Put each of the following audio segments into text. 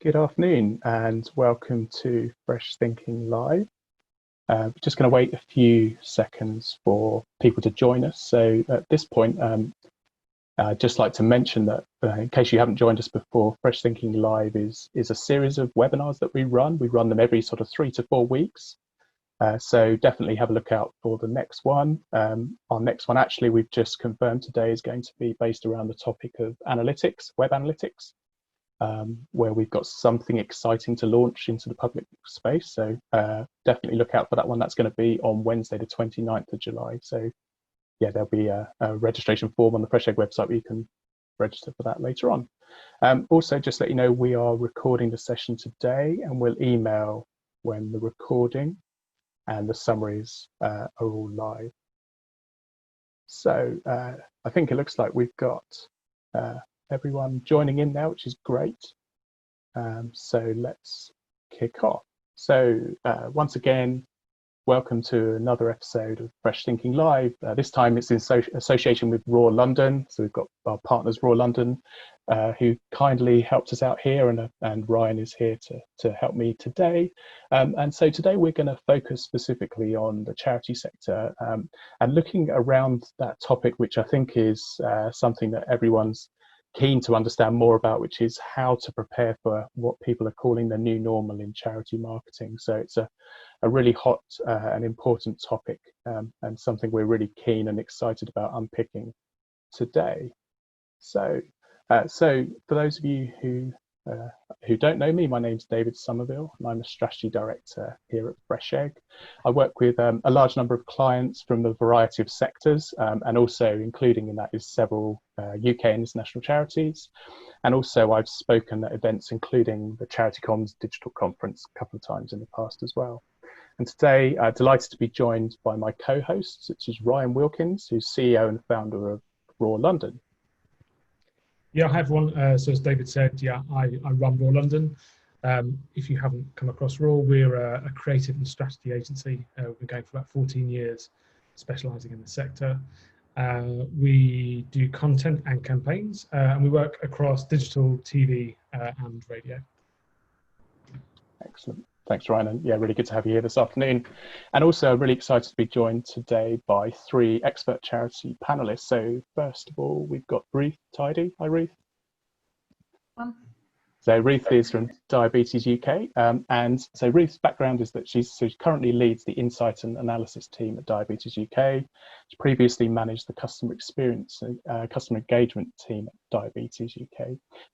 Good afternoon and welcome to Fresh Thinking Live. We're just going to wait a few seconds for people to join us. So at this point, I'd just like to mention that in case you haven't joined us before, Fresh Thinking Live is a series of webinars that we run. We run them every sort of 3 to 4 weeks. So definitely have a look out for the next one. Our next one, actually, we've just confirmed today is going to be based around the topic of analytics, web analytics. Where we've got something exciting to launch into the public space. So definitely look out for that one. That's going to be on Wednesday, the 29th of July. So yeah, there'll be a registration form on the Fresh Egg website where you can register for that later on. Also, just let you know, we are recording the session today and we'll email when the recording and the summaries are all live. So I think it looks like we've got everyone joining in now, which is great. So let's kick off. So once again, welcome to another episode of Fresh Thinking Live. This time it's in association with Raw London. So we've got our partners, Raw London, who kindly helped us out here, and Ryan is here to help me today. And so today we're going to focus specifically on the charity sector and looking around that topic, which I think is something that everyone's keen to understand more about, which is how to prepare for what people are calling the new normal in charity marketing. So it's a really hot and important topic, and something we're really keen and excited about unpicking today. So for those of you who don't know me, my name's David Somerville and I'm a strategy director here at Fresh Egg. I work with a large number of clients from a variety of sectors, and also including in that is several UK and international charities. And also I've spoken at events including the Charity Comms Digital Conference a couple of times in the past as well. And today I'm delighted to be joined by my co-hosts, which is Ryan Wilkins, who's CEO and founder of Raw London. Yeah, hi everyone. So as David said, yeah, I run Raw London. If you haven't come across Raw, we're a creative and strategy agency. We've been going for about 14 years, specialising in the sector. We do content and campaigns, and we work across digital, TV, and radio. Excellent. Thanks, Ryan. And yeah, really good to have you here this afternoon. And also really excited to be joined today by 3 expert charity panelists. So first of all, we've got Ruth Tidy. Hi, Ruth. So Ruth is from Diabetes UK. And so Ruth's background is that she currently leads the insight and analysis team at Diabetes UK. She previously managed the customer experience, customer engagement team at Diabetes UK.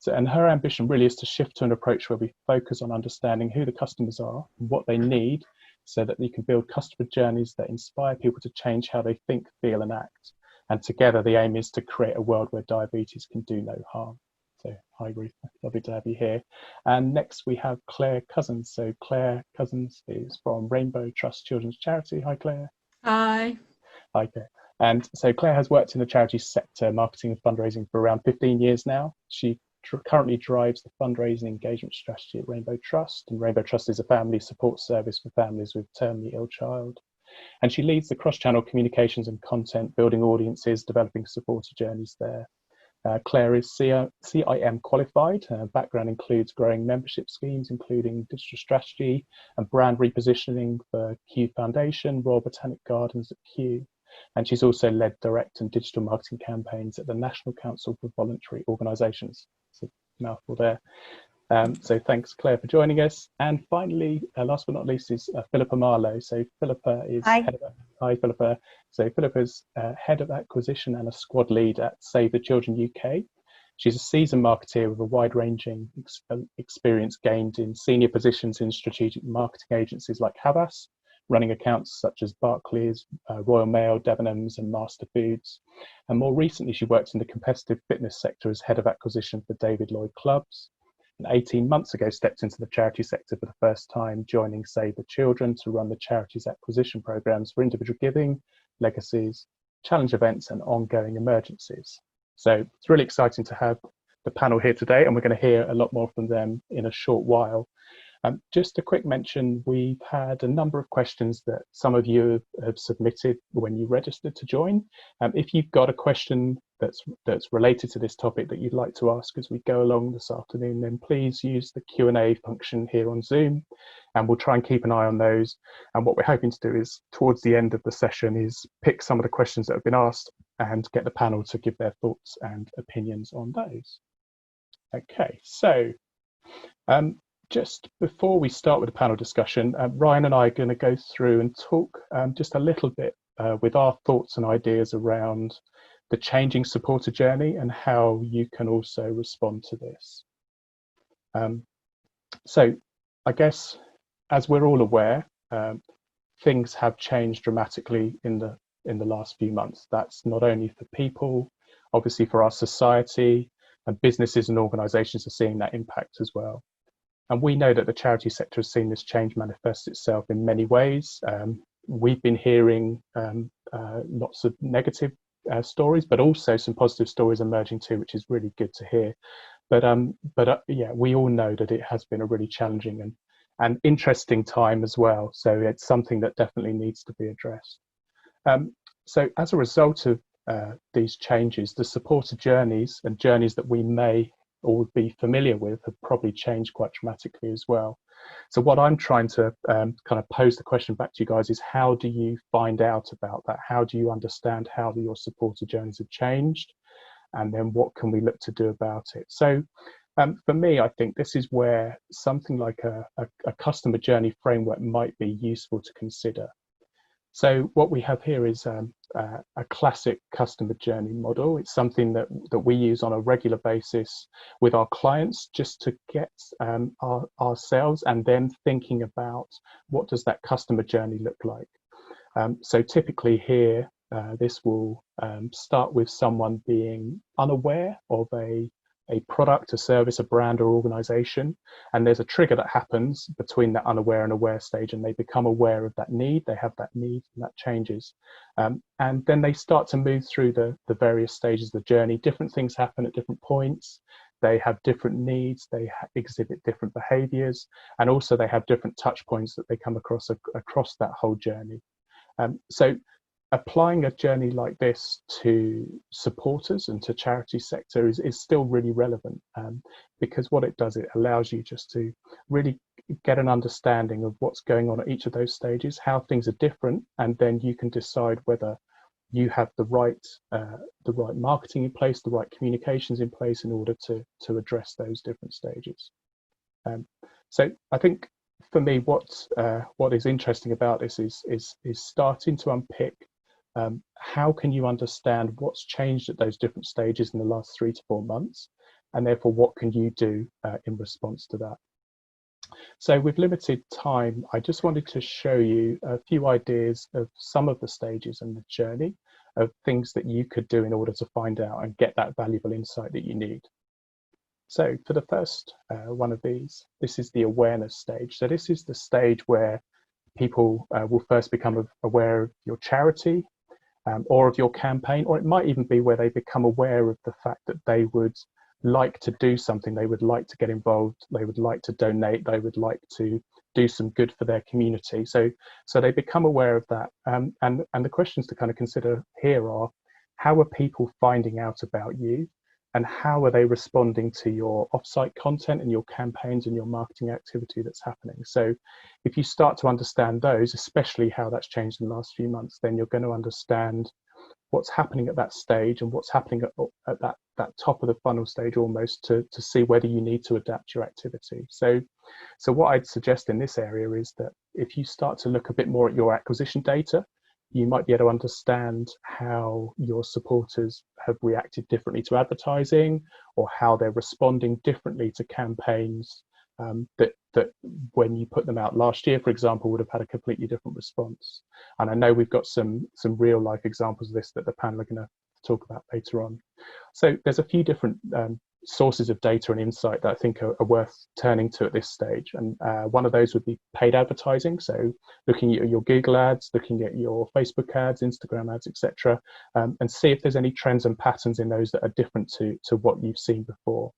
And her ambition really is to shift to an approach where we focus on understanding who the customers are and what they need, so that you can build customer journeys that inspire people to change how they think, feel and act. And together the aim is to create a world where diabetes can do no harm. So hi Ruth, lovely to have you here. And next we have Claire Coussins. So Claire Coussins is from Rainbow Trust Children's Charity. Hi Claire. Hi. Hi Claire. And so Claire has worked in the charity sector, marketing and fundraising for around 15 years now. She currently drives the fundraising engagement strategy at Rainbow Trust. And Rainbow Trust is a family support service for families with terminally ill child. And she leads the cross-channel communications and content, building audiences, developing supporter journeys there. Claire is CIM qualified. Her background includes growing membership schemes, including digital strategy and brand repositioning for Kew Foundation, Royal Botanic Gardens at Kew. And she's also led direct and digital marketing campaigns at the National Council for Voluntary Organisations. It's a mouthful there. So thanks, Claire, for joining us. And finally, last but not least, is Philippa Marlow. So Philippa is hi Philippa. So Philippa's head of acquisition and a squad lead at Save the Children UK. She's a seasoned marketeer with a wide-ranging experience gained in senior positions in strategic marketing agencies like Havas, running accounts such as Barclays, Royal Mail, Debenhams and Master Foods. And more recently, she worked in the competitive fitness sector as head of acquisition for David Lloyd Clubs. And 18 months ago, stepped into the charity sector for the first time, joining Save the Children to run the charity's acquisition programs for individual giving, legacies, challenge events and ongoing emergencies. So it's really exciting to have the panel here today, and we're going to hear a lot more from them in a short while. Just a quick mention, we've had a number of questions that some of you have submitted when you registered to join. If you've got a question that's related to this topic that you'd like to ask as we go along this afternoon, then please use the Q&A function here on Zoom, and we'll try and keep an eye on those. And what we're hoping to do is, towards the end of the session, is pick some of the questions that have been asked and get the panel to give their thoughts and opinions on those. Okay, so just before we start with the panel discussion, Ryan and I are going to go through and talk just a little bit with our thoughts and ideas around the changing supporter journey and how you can also respond to this. So I guess, as we're all aware, things have changed dramatically in the last few months. That's not only for people, obviously for our society, and businesses and organisations are seeing that impact as well. And we know that the charity sector has seen this change manifest itself in many ways. We've been hearing lots of negative stories, but also some positive stories emerging too, which is really good to hear. But yeah, we all know that it has been a really challenging and interesting time as well. So it's something that definitely needs to be addressed. So as a result of these changes, the supporter journeys and journeys that we may or be familiar with have probably changed quite dramatically as well. So what I'm trying to kind of pose the question back to you guys is, how do you find out about that? How do you understand how your supporter journeys have changed? And then what can we look to do about it? So for me, I think this is where something like a customer journey framework might be useful to consider. So what we have here is a classic customer journey model. It's something that we use on a regular basis with our clients, just to get ourselves and them thinking about what does that customer journey look like. So typically here, this will start with someone being unaware of a product, a service, a brand or organization, and there's a trigger that happens between that unaware and aware stage, and they become aware of that need, they have that need, and that changes. And then they start to move through the various stages of the journey. Different things happen at different points. They have different needs, they exhibit different behaviors, and also they have different touch points that they come across that whole journey. So applying a journey like this to supporters and to charity sector is still really relevant, because what it does, it allows you just to really get an understanding of what's going on at each of those stages, how things are different, and then you can decide whether you have the right marketing in place, the right communications in place in order to address those different stages. So I think for me, what is interesting about this is starting to unpick how can you understand what's changed at those different stages in the last 3 to 4 months, and therefore what can you do in response to that. So with limited time, I just wanted to show you a few ideas of some of the stages in the journey of things that you could do in order to find out and get that valuable insight that you need. So for the first one of these, this is the awareness stage. So this is the stage where people will first become aware of your charity, or of your campaign, or it might even be where they become aware of the fact that they would like to do something, they would like to get involved, they would like to donate, they would like to do some good for their community. So they become aware of that. And the questions to kind of consider here are, how are people finding out about you? And how are they responding to your offsite content and your campaigns and your marketing activity that's happening? So if you start to understand those, especially how that's changed in the last few months, then you're going to understand what's happening at that stage and what's happening at that top of the funnel stage almost, to see whether you need to adapt your activity. So what I'd suggest in this area is that if you start to look a bit more at your acquisition data, you might be able to understand how your supporters have reacted differently to advertising, or how they're responding differently to campaigns that when you put them out last year, for example, would have had a completely different response. And I know we've got some real life examples of this that the panel are going to talk about later on. So there's a few different sources of data and insight that I think are worth turning to at this stage. And one of those would be paid advertising. So looking at your Google ads, looking at your Facebook ads, Instagram ads, etc., and see if there's any trends and patterns in those that are different to what you've seen before.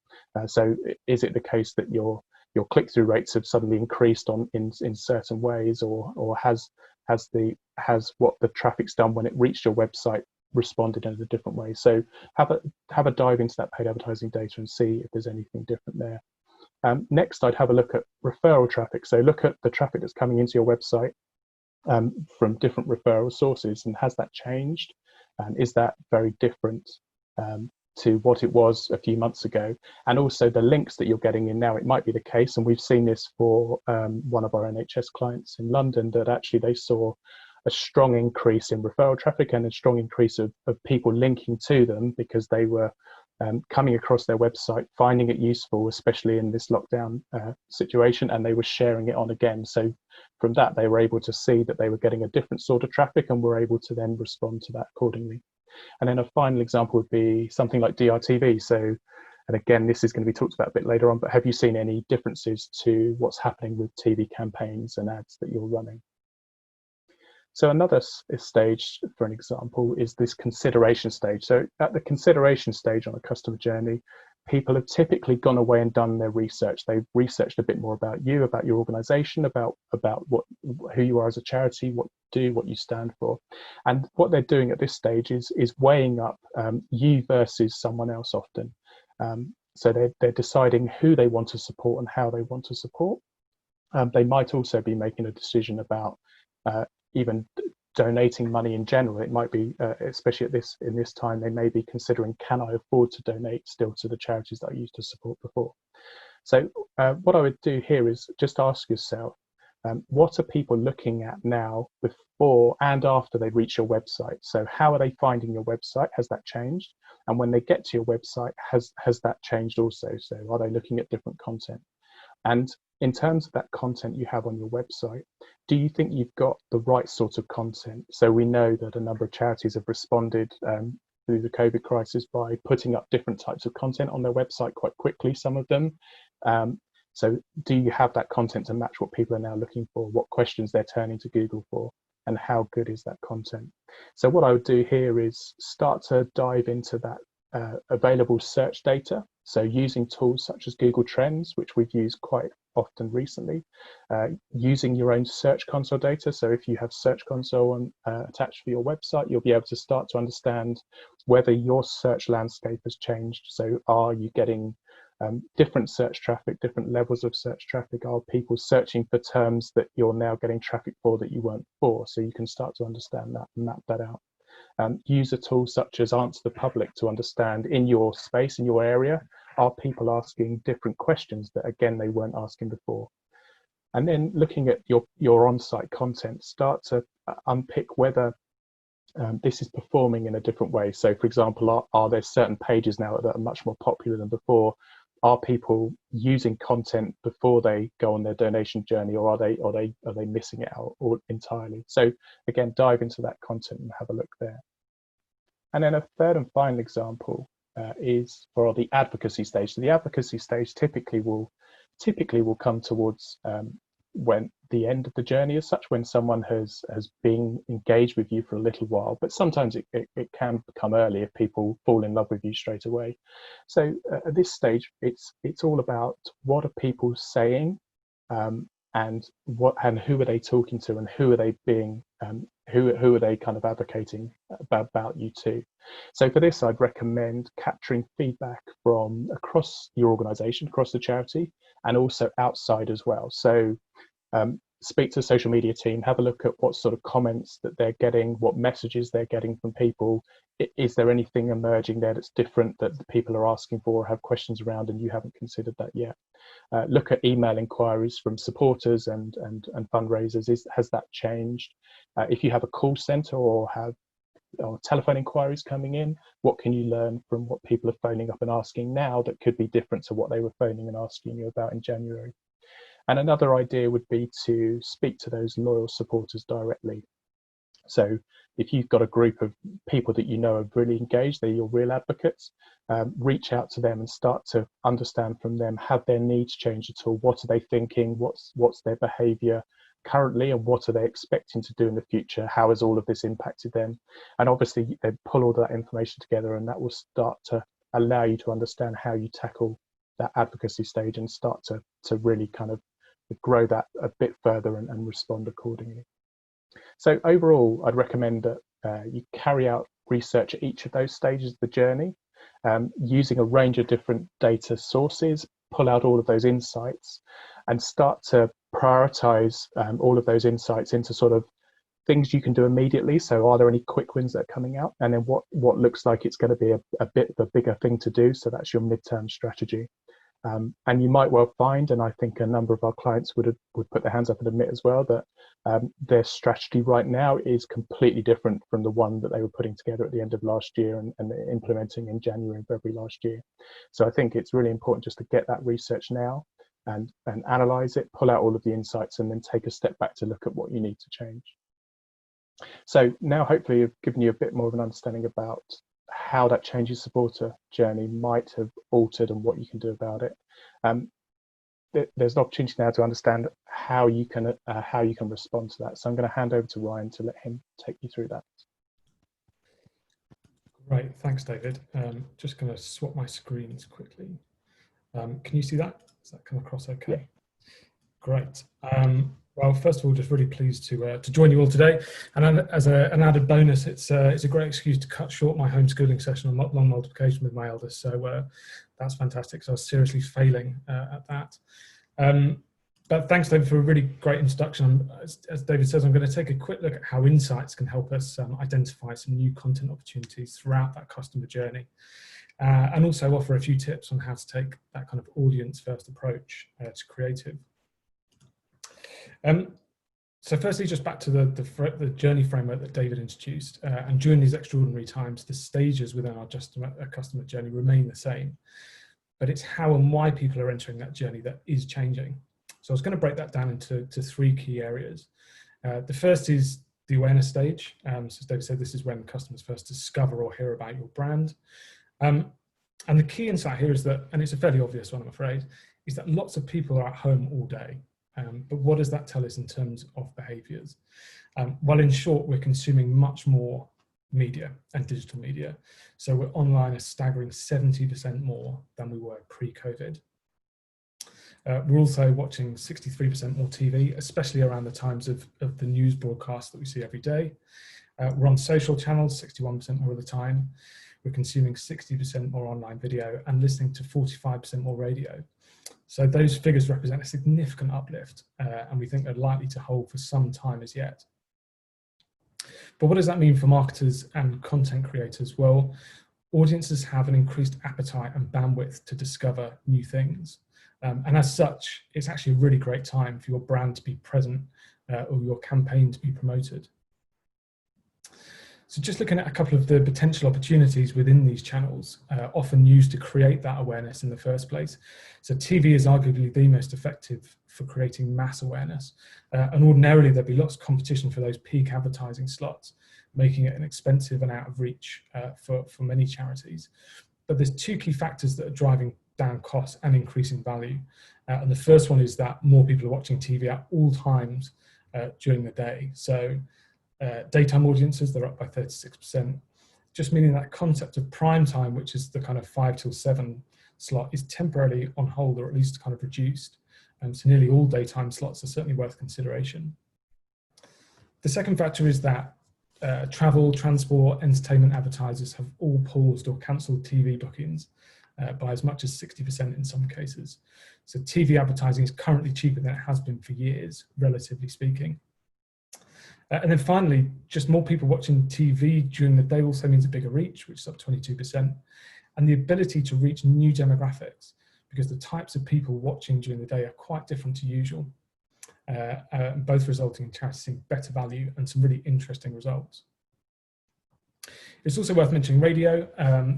So is it the case that you're your click-through rates have suddenly increased in certain ways, or has what the traffic's done when it reached your website responded in a different way. So have a dive into that paid advertising data and see if there's anything different there. Next, I'd have a look at referral traffic. So look at the traffic that's coming into your website from different referral sources, and has that changed? And is that very different to what it was a few months ago? And also the links that you're getting in now, it might be the case, and we've seen this for one of our NHS clients in London, that actually they saw a strong increase in referral traffic and a strong increase of people linking to them because they were coming across their website, finding it useful, especially in this lockdown situation, and they were sharing it on again. So from that, they were able to see that they were getting a different sort of traffic and were able to then respond to that accordingly. And then a final example would be something like DRTV. So, and again, this is going to be talked about a bit later on, but have you seen any differences to what's happening with TV campaigns and ads that you're running? So another stage, for an example, is this consideration stage. So at the consideration stage on a customer journey, people have typically gone away and done their research. They've researched a bit more about you, about your organization, about who you are as a charity, what you do, what you stand for. And what they're doing at this stage is weighing up you versus someone else often. So they're deciding who they want to support and how they want to support. They might also be making a decision about even donating money in general. It might be, especially in this time, they may be considering, can I afford to donate still to the charities that I used to support before? So what I would do here is just ask yourself, what are people looking at now before and after they reach your website? So how are they finding your website? Has that changed? And when they get to your website, has that changed also? So are they looking at different content? And in terms of that content you have on your website, do you think you've got the right sort of content? So we know that a number of charities have responded through the COVID crisis by putting up different types of content on their website quite quickly, some of them. So do you have that content to match what people are now looking for, what questions they're turning to Google for, and how good is that content? So what I would do here is start to dive into that available search data. So using tools such as Google Trends, which we've used quite often recently, using your own Search Console data. So if you have Search Console attached for your website, you'll be able to start to understand whether your search landscape has changed. So are you getting different search traffic, different levels of search traffic? Are people searching for terms that you're now getting traffic for that you weren't before? So you can start to understand that and map that out. Use a tool such as Answer the Public to understand in your space, in your area, are people asking different questions that, again, they weren't asking before? And then looking at your on-site content, start to unpick whether this is performing in a different way. So, for example, are there certain pages now that are much more popular than before? Are people using content before they go on their donation journey, or are they missing it out entirely? So again, dive into that content and have a look there. And then a third and final example is for the advocacy stage. So the advocacy stage typically will come towards when the end of the journey as such, when someone has been engaged with you for a little while, but sometimes it can come early if people fall in love with you straight away. So at this stage, it's all about what are people saying, and who are they talking to, and who are they being who are they kind of advocating about you to. So for this, I'd recommend capturing feedback from across your organization, across the charity, and also outside as well. So speak to the social media team, have a look at what sort of comments that they're getting, what messages they're getting from people. Is there anything emerging there that's different that the people are asking for or have questions around and you haven't considered that yet? Look at email inquiries from supporters and fundraisers. Has that changed? If you have a call center or have telephone inquiries coming in, what can you learn from what people are phoning up and asking now that could be different to what they were phoning and asking you about in January? And another idea would be to speak to those loyal supporters directly. So if you've got a group of people that you know are really engaged, they're your real advocates, reach out to them and start to understand from them, have their needs changed at all? What are they thinking? What's their behavior currently, and what are they expecting to do in the future? How has all of this impacted them? And obviously they pull all that information together, and that will start to allow you to understand how you tackle that advocacy stage and start to really kind of grow that a bit further and respond accordingly. So overall, I'd recommend that you carry out research at each of those stages of the journey, using a range of different data sources, pull out all of those insights and start to prioritize all of those insights into sort of things you can do immediately. So are there any quick wins that are coming out? And then what looks like it's going to be a bit of a bigger thing to do. So that's your midterm strategy. And you might well find, and I think a number of our clients would put their hands up and admit as well, that their strategy right now is completely different from the one that they were putting together at the end of last year and implementing in January and February last year. So I think it's really important just to get that research now and analyze it, pull out all of the insights, and then take a step back to look at what you need to change. So now hopefully I've given you a bit more of an understanding about how that change in supporter journey might have altered and what you can do about it. There's an opportunity now to understand how you can respond to that. So I'm going to hand over to Ryan to let him take you through that. Great, thanks, David. Just going to swap my screens quickly. Can you see that? Does that come across okay? Yeah. Great. Well, first of all, just really pleased to join you all today. And as an added bonus, it's a great excuse to cut short my homeschooling session on long multiplication with my eldest. So that's fantastic. So I was seriously failing at that. But thanks, David, for a really great introduction. As David says, I'm going to take a quick look at how insights can help us identify some new content opportunities throughout that customer journey. And also offer a few tips on how to take that kind of audience-first approach to creative. So firstly, just back to the journey framework that David introduced, and during these extraordinary times, the stages within our customer journey remain the same, but it's how and why people are entering that journey that is changing. So I was going to break that down into three key areas. The first is the awareness stage. So as David said, this is when customers first discover or hear about your brand. And the key insight here is that, and it's a fairly obvious one, I'm afraid, is that lots of people are at home all day. But what does that tell us in terms of behaviours? Well, in short, we're consuming much more media and digital media. So we're online a staggering 70% more than we were pre-COVID. We're also watching 63% more TV, especially around the times of the news broadcasts that we see every day. We're on social channels 61% more of the time. We're consuming 60% more online video and listening to 45% more radio. So those figures represent a significant uplift, and we think they're likely to hold for some time as yet. But what does that mean for marketers and content creators? Well, audiences have an increased appetite and bandwidth to discover new things. And as such, it's actually a really great time for your brand to be present or your campaign to be promoted. So just looking at a couple of the potential opportunities within these channels, often used to create that awareness in the first place. So TV is arguably the most effective for creating mass awareness. And ordinarily there'd be lots of competition for those peak advertising slots, making it an expensive and out of reach for many charities. But there's two key factors that are driving down costs and increasing value. And the first one is that more people are watching TV at all times during the day. So daytime audiences, they're up by 36%, just meaning that concept of prime time, which is the kind of 5 till 7 slot, is temporarily on hold or at least kind of reduced. So nearly all daytime slots are certainly worth consideration. The second factor is that travel, transport, entertainment advertisers have all paused or cancelled TV bookings by as much as 60% in some cases. So TV advertising is currently cheaper than it has been for years, relatively speaking. And then finally, just more people watching TV during the day also means a bigger reach, which is up 22%, and the ability to reach new demographics, because the types of people watching during the day are quite different to usual, both resulting in charities seeing better value and some really interesting results. It's also worth mentioning radio,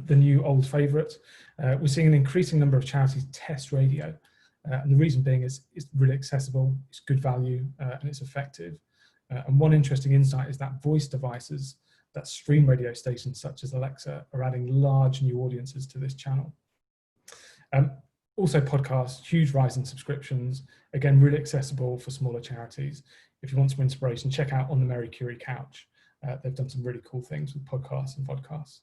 the new old favourite. We're seeing an increasing number of charities test radio, and the reason being is it's really accessible, it's good value, and it's effective. And one interesting insight is that voice devices that stream radio stations such as Alexa are adding large new audiences to this channel. Also podcasts, huge rise in subscriptions, again, really accessible for smaller charities. If you want some inspiration, check out On the Mary Curie Couch. They've done some really cool things with podcasts and vodcasts.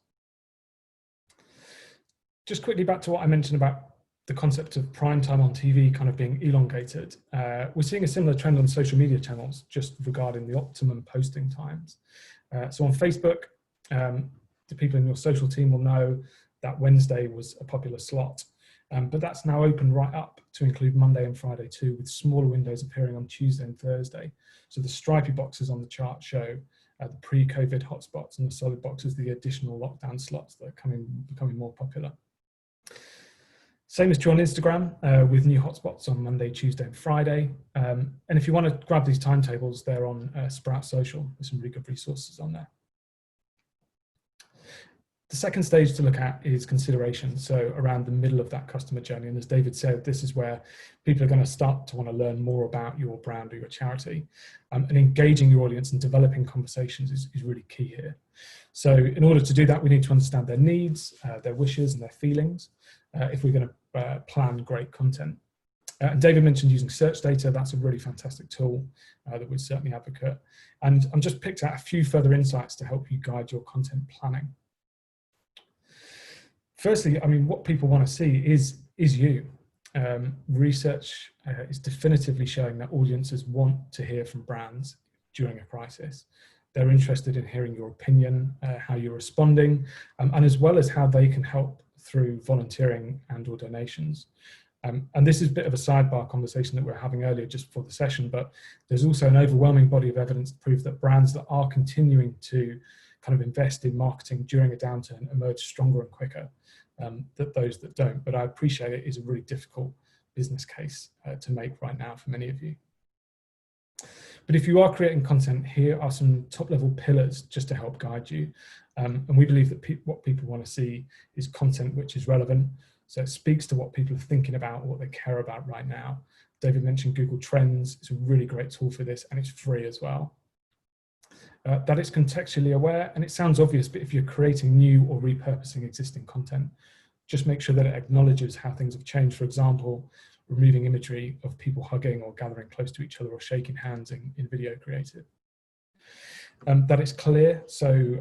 Just quickly back to what I mentioned about the concept of prime time on TV kind of being elongated, we're seeing a similar trend on social media channels just regarding the optimum posting times. So on Facebook, the people in your social team will know that Wednesday was a popular slot, but that's now opened right up to include Monday and Friday too, with smaller windows appearing on Tuesday and Thursday. So the stripy boxes on the chart show the pre-COVID hotspots, and the solid boxes, the additional lockdown slots that are becoming more popular. Same is true on Instagram, with new hotspots on Monday, Tuesday, and Friday. And if you want to grab these timetables, they're on Sprout Social. There's some really good resources on there. The second stage to look at is consideration, so around the middle of that customer journey. And as David said, this is where people are going to start to want to learn more about your brand or your charity. And engaging your audience and developing conversations is really key here. So in order to do that, we need to understand their needs, their wishes and their feelings, if we're going to plan great content. And David mentioned using search data. That's a really fantastic tool that we'd certainly advocate. And I've just picked out a few further insights to help you guide your content planning. Firstly, I mean, what people want to see is you. Research is definitively showing that audiences want to hear from brands during a crisis. They're interested in hearing your opinion, how you're responding, and as well as how they can help through volunteering and or donations. And this is a bit of a sidebar conversation that we were having earlier just before the session, but there's also an overwhelming body of evidence to prove that brands that are continuing to kind of invest in marketing during a downturn emerge stronger and quicker than those that don't. But I appreciate it is a really difficult business case to make right now for many of you. But if you are creating content, here are some top level pillars just to help guide you. And we believe that what people want to see is content which is relevant. So it speaks to what people are thinking about, what they care about right now. David mentioned Google Trends. It's a really great tool for this, and it's free as well. That it's contextually aware, and it sounds obvious, but if you're creating new or repurposing existing content, just make sure that it acknowledges how things have changed. For example, removing imagery of people hugging or gathering close to each other or shaking hands in video creative. That it's clear, so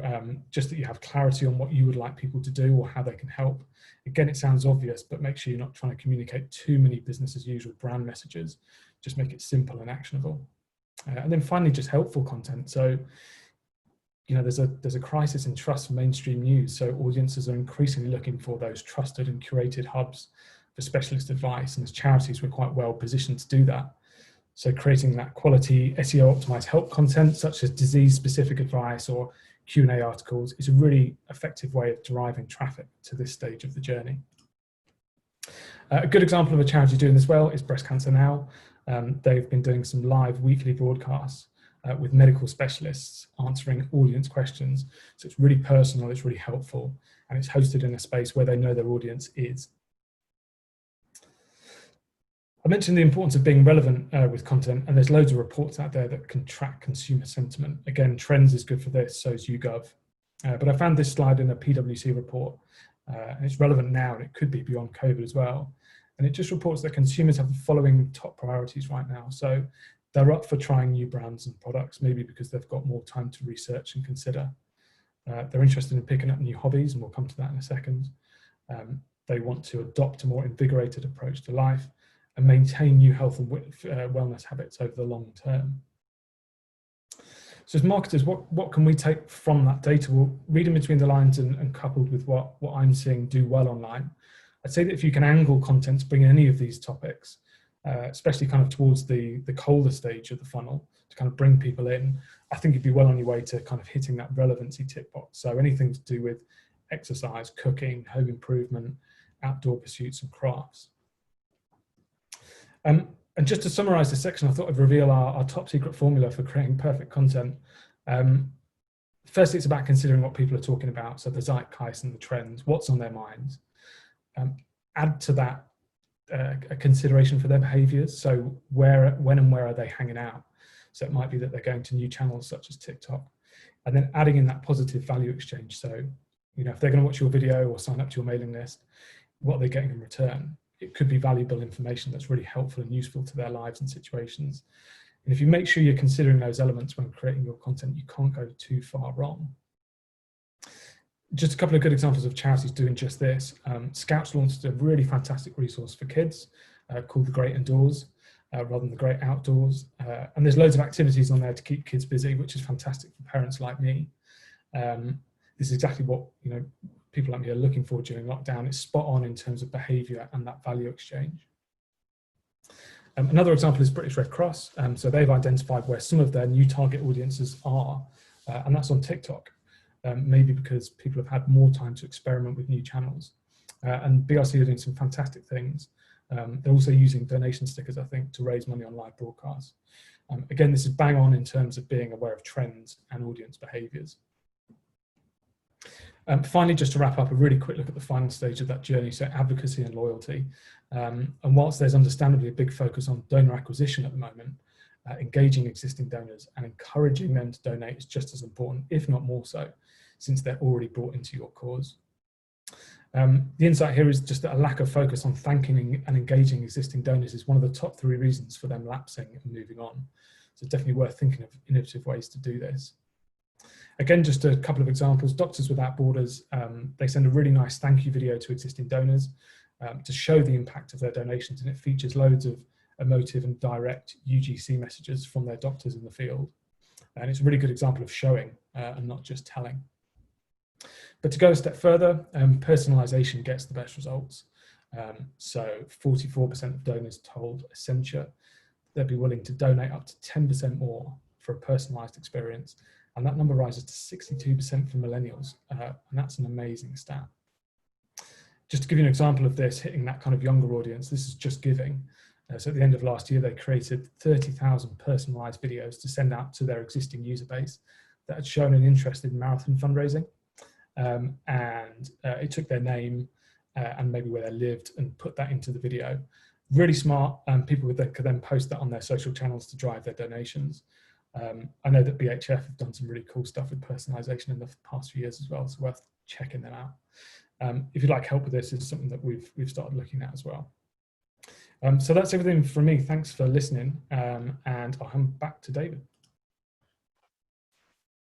just that you have clarity on what you would like people to do or how they can help. Again, it sounds obvious, but make sure you're not trying to communicate too many business as usual brand messages. Just make it simple and actionable. And then finally, just helpful content. So, you know, there's a crisis in trust for mainstream news. So audiences are increasingly looking for those trusted and curated hubs for specialist advice. And as charities, we're quite well positioned to do that. So creating that quality SEO optimized help content, such as disease specific advice or Q&A articles, is a really effective way of deriving traffic to this stage of the journey. A good example of a charity doing this well is Breast Cancer Now. They've been doing some live weekly broadcasts with medical specialists answering audience questions. So it's really personal, it's really helpful, and it's hosted in a space where they know their audience is. I mentioned the importance of being relevant with content, and there's loads of reports out there that can track consumer sentiment. Again, Trends is good for this, so is YouGov. But I found this slide in a PwC report, and it's relevant now, and it could be beyond COVID as well. And it just reports that consumers have the following top priorities right now. So they're up for trying new brands and products, maybe because they've got more time to research and consider. They're interested in picking up new hobbies, and we'll come to that in a second. They want to adopt a more invigorated approach to life and maintain new health and wellness habits over the long term. So as marketers, what can we take from that data? Well, reading between the lines and coupled with what I'm seeing do well online, I'd say that if you can angle content to bring in any of these topics, especially kind of towards the colder stage of the funnel to kind of bring people in, I think you'd be well on your way to kind of hitting that relevancy tick box. So anything to do with exercise, cooking, home improvement, outdoor pursuits and crafts. And just to summarize this section, I thought I'd reveal our top secret formula for creating perfect content. Firstly, it's about considering what people are talking about. So the zeitgeist and the trends, what's on their minds. Add to that a consideration for their behaviors. So when and where are they hanging out? So it might be that they're going to new channels such as TikTok, and then adding in that positive value exchange. So, you know, if they're going to watch your video or sign up to your mailing list, what are they getting in return? It could be valuable information that's really helpful and useful to their lives and situations. And if you make sure you're considering those elements when creating your content, you can't go too far wrong. Just a couple of good examples of charities doing just this. Scouts launched a really fantastic resource for kids called The Great Indoors, rather than The Great Outdoors. And there's loads of activities on there to keep kids busy, which is fantastic for parents like me. This is exactly what people like me are looking for during lockdown. It's spot on in terms of behaviour and that value exchange. Another example is British Red Cross. So they've identified where some of their new target audiences are, and that's on TikTok. Maybe because people have had more time to experiment with new channels. And BRC are doing some fantastic things. They're also using donation stickers, I think, to raise money on live broadcasts. Again, this is bang on in terms of being aware of trends and audience behaviours. Finally, just to wrap up, a really quick look at the final stage of that journey, so advocacy and loyalty. And whilst there's understandably a big focus on donor acquisition at the moment, engaging existing donors and encouraging them to donate is just as important, if not more so, since they're already brought into your cause. The insight here is just that a lack of focus on thanking and engaging existing donors is one of the top 3 reasons for them lapsing and moving on. So it's definitely worth thinking of innovative ways to do this. Again, just a couple of examples. Doctors Without Borders, they send a really nice thank you video to existing donors to show the impact of their donations, and it features loads of emotive and direct UGC messages from their doctors in the field. And it's a really good example of showing and not just telling. But to go a step further, personalisation gets the best results. So 44% of donors told Accenture they'd be willing to donate up to 10% more for a personalised experience. And that number rises to 62% for millennials. And that's an amazing stat. Just to give you an example of this, hitting that kind of younger audience, this is Just Giving. So at the end of last year, they created 30,000 personalised videos to send out to their existing user base that had shown an interest in marathon fundraising. It took their name and maybe where they lived and put that into the video. Really smart, and people could then post that on their social channels to drive their donations. I know that BHF have done some really cool stuff with personalisation in the past few years as well, so worth checking them out. If you'd like help with this, it's something that we've started looking at as well. So that's everything from me. Thanks for listening, and I'll hand back to David.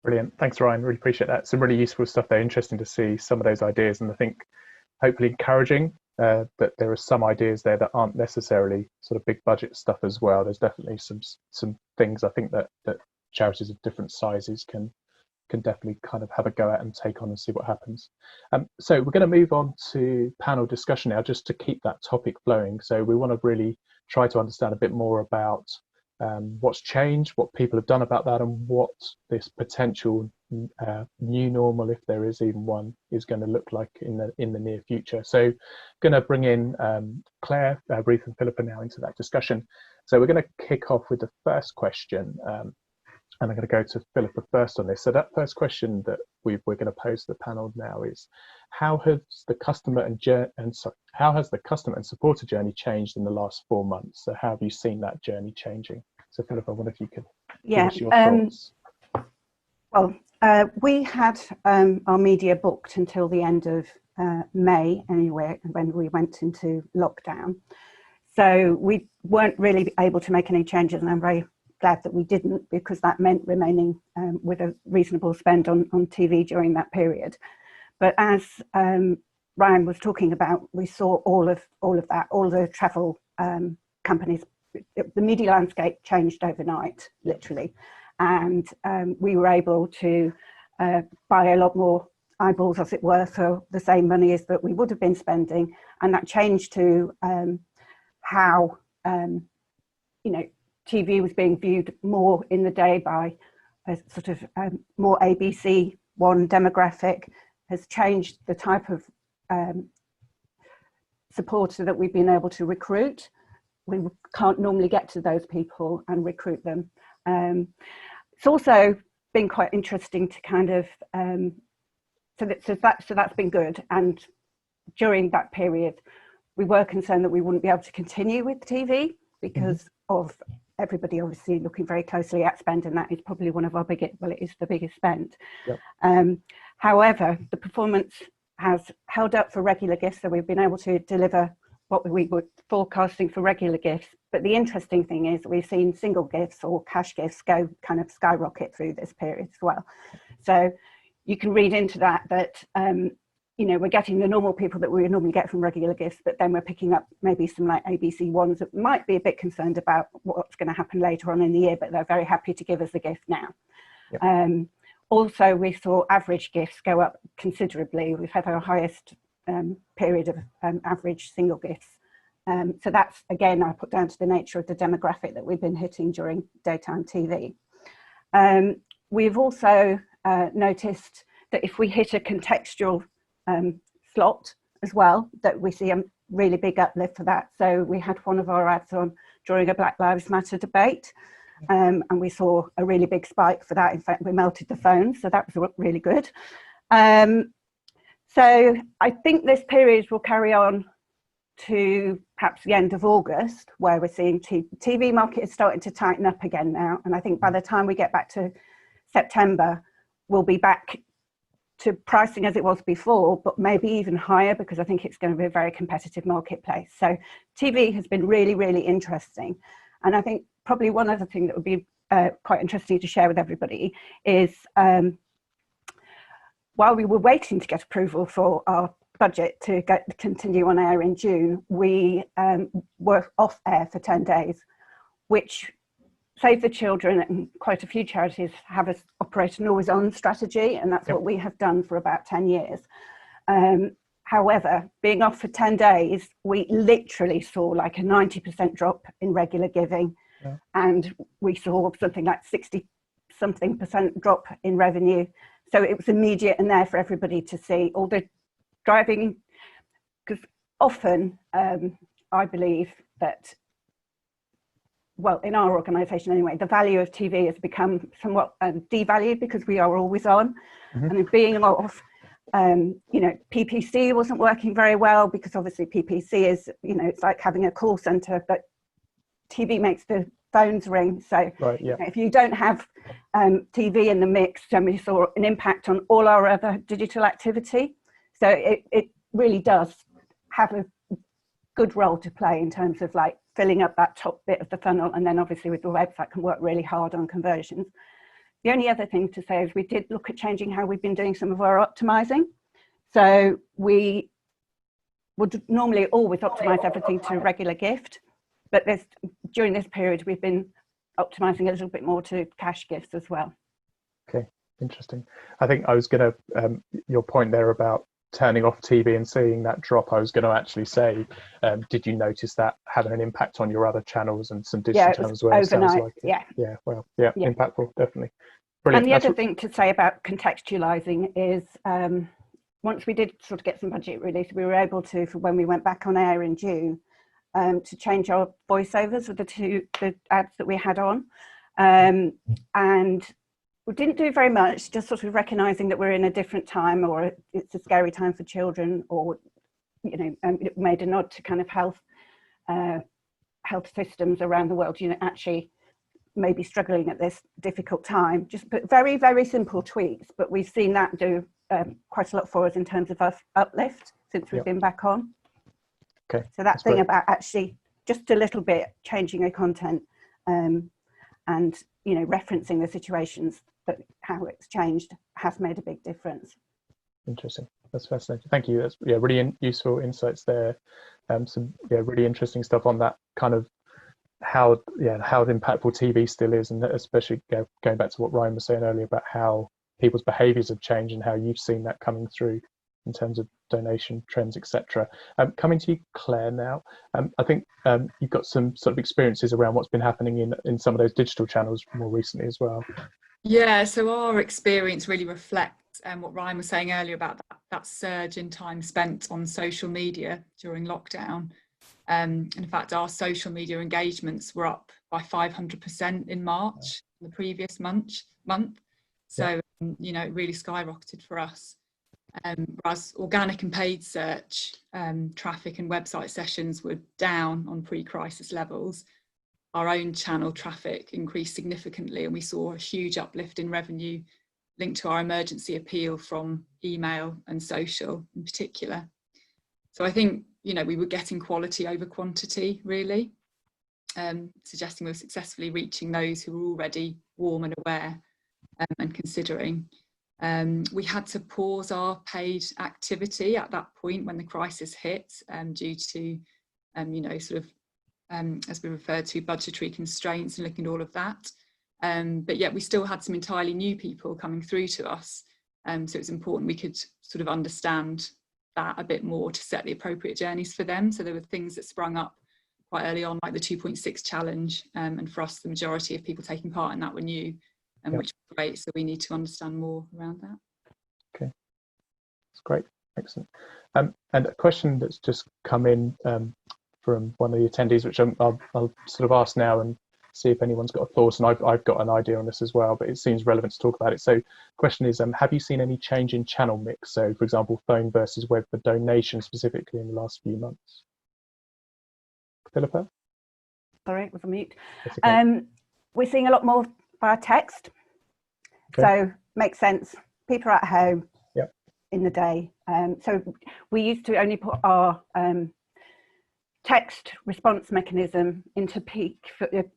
Brilliant. Thanks, Ryan. Really appreciate that. Some really useful stuff there. Interesting to see some of those ideas, and I think hopefully encouraging that there are some ideas there that aren't necessarily sort of big budget stuff as well. There's definitely some things I think that charities of different sizes can definitely kind of have a go at and take on and see what happens. So we're going to move on to panel discussion now, just to keep that topic flowing. So we want to really try to understand a bit more about what's changed, what people have done about that, and what this potential new normal, if there is even one, is going to look like in the near future. So going to bring in Claire, Ruth and Philippa now into that discussion. So we're going to kick off with the first question, and I'm going to go to Philippa first on this. So that first question that we're going to pose to the panel now is, how has the customer and supporter journey changed in the last 4 months? So how have you seen that journey changing? So Philippa, I wonder if you could give us your thoughts. Well, we had our media booked until the end of May anyway, when we went into lockdown. So we weren't really able to make any changes, and I'm very glad that we didn't, because that meant remaining with a reasonable spend on TV during that period. But as Ryan was talking about, we saw all of that, all the travel companies, the media landscape changed overnight, literally. And we were able to buy a lot more eyeballs, as it were, for the same money as that we would have been spending. And that changed to how, TV was being viewed more in the day by a sort of more ABC One demographic, has changed the type of supporter that we've been able to recruit. We can't normally get to those people and recruit them. It's also been quite interesting to kind of, so that's been good. And during that period, we were concerned that we wouldn't be able to continue with TV because of everybody obviously looking very closely at spend, and that is probably one of our biggest, well, it is the biggest spend. Yep. However, the performance has held up for regular gifts, so we've been able to deliver what we were forecasting for regular gifts. But the interesting thing is we've seen single gifts or cash gifts go kind of skyrocket through this period as well. So you can read into that you know, we're getting the normal people that we would normally get from regular gifts, but then we're picking up maybe some like ABC ones that might be a bit concerned about what's going to happen later on in the year, but they're very happy to give us a gift now. Yep. Also, we saw average gifts go up considerably. We've had our highest period of average single gifts. So that's, again, I put down to the nature of the demographic that we've been hitting during daytime TV. We've also noticed that if we hit a contextual slot as well, that we see a really big uplift for that. So we had one of our ads on during a Black Lives Matter debate, and we saw a really big spike for that. In fact, we melted the phone, so that was really good. So I think this period will carry on to perhaps the end of August, where we're seeing TV market is starting to tighten up again now. And I think by the time we get back to September, we'll be back to pricing as it was before, but maybe even higher, because I think it's going to be a very competitive marketplace. So TV has been really, really interesting. And I think probably one other thing that would be quite interesting to share with everybody is while we were waiting to get approval for our budget to continue on air in June, we were off air for 10 days, which Save the Children and quite a few charities have us operate an always on strategy, and that's what we have done for about 10 years. However, being off for 10 days, we literally saw like a 90% drop in regular giving, and we saw something like 60-something% drop in revenue. So it was immediate and there for everybody to see. All the driving, because often I believe that, well, in our organisation anyway, the value of TV has become somewhat devalued because we are always on. And being off, you know, PPC wasn't working very well, because obviously PPC is, you know, it's like having a call centre, but TV makes the phones ring. So you know, if you don't have TV in the mix, then we saw an impact on all our other digital activity. So it really does have a good role to play in terms of like filling up that top bit of the funnel, and then obviously with the website can work really hard on conversions. The only other thing to say is we did look at changing how we've been doing some of our optimizing. So we would normally always optimize everything to regular gift, but during this period we've been optimizing a little bit more to cash gifts as well. Okay, interesting. I think I was going to, your point there about turning off TV and seeing that drop, I was going to actually say, did you notice that having an impact on your other channels and some digital channels where it sounds like it? Impactful, definitely. Brilliant. And the other thing to say about contextualizing is once we did sort of get some budget release, we were able to, for when we went back on air in June, to change our voiceovers with the ads that we had on. And we didn't do very much, just sort of recognizing that we're in a different time, or it's a scary time for children, or, you know, it made a nod to kind of health systems around the world, you know, actually maybe struggling at this difficult time. Just but very, very simple tweaks, but we've seen that do quite a lot for us in terms of our uplift since we've been back on. Okay. So that thing about actually just a little bit changing the content and, you know, referencing the situations, but how it's changed has made a big difference. Interesting. That's fascinating. Thank you. That's really useful insights there. Some really interesting stuff on that kind of how impactful TV still is, and especially going back to what Ryan was saying earlier about how people's behaviours have changed and how you've seen that coming through in terms of donation trends, etc. Coming to you, Claire, now. I think you've got some sort of experiences around what's been happening in some of those digital channels more recently as well. Yeah, so our experience really reflects what Ryan was saying earlier about that surge in time spent on social media during lockdown. In fact, our social media engagements were up by 500% in March, the previous month. So, you know, it really skyrocketed for us. Whereas organic and paid search traffic and website sessions were down on pre-crisis levels, our own channel traffic increased significantly, and we saw a huge uplift in revenue linked to our emergency appeal from email and social in particular. So I think, you know, we were getting quality over quantity, really, suggesting we were successfully reaching those who were already warm and aware and considering. We had to pause our paid activity at that point when the crisis hit, due to, sort of, as we referred to, budgetary constraints and looking at all of that. But yet we still had some entirely new people coming through to us. So it's important we could sort of understand that a bit more to set the appropriate journeys for them. So there were things that sprung up quite early on, like the 2.6 challenge. And for us, the majority of people taking part in that were new, which was great. So we need to understand more around that. Okay, that's great. Excellent. And a question that's just come in from one of the attendees, which I'll sort of ask now and see if anyone's got a thought, and I've got an idea on this as well, but it seems relevant to talk about it. So the question is, have you seen any change in channel mix? So for example, phone versus web for donations specifically in the last few months? Philippa? Sorry, it was a mute. Okay. We're seeing a lot more via text. Okay. So makes sense. People are at home in the day. So we used to only put our text response mechanism into peak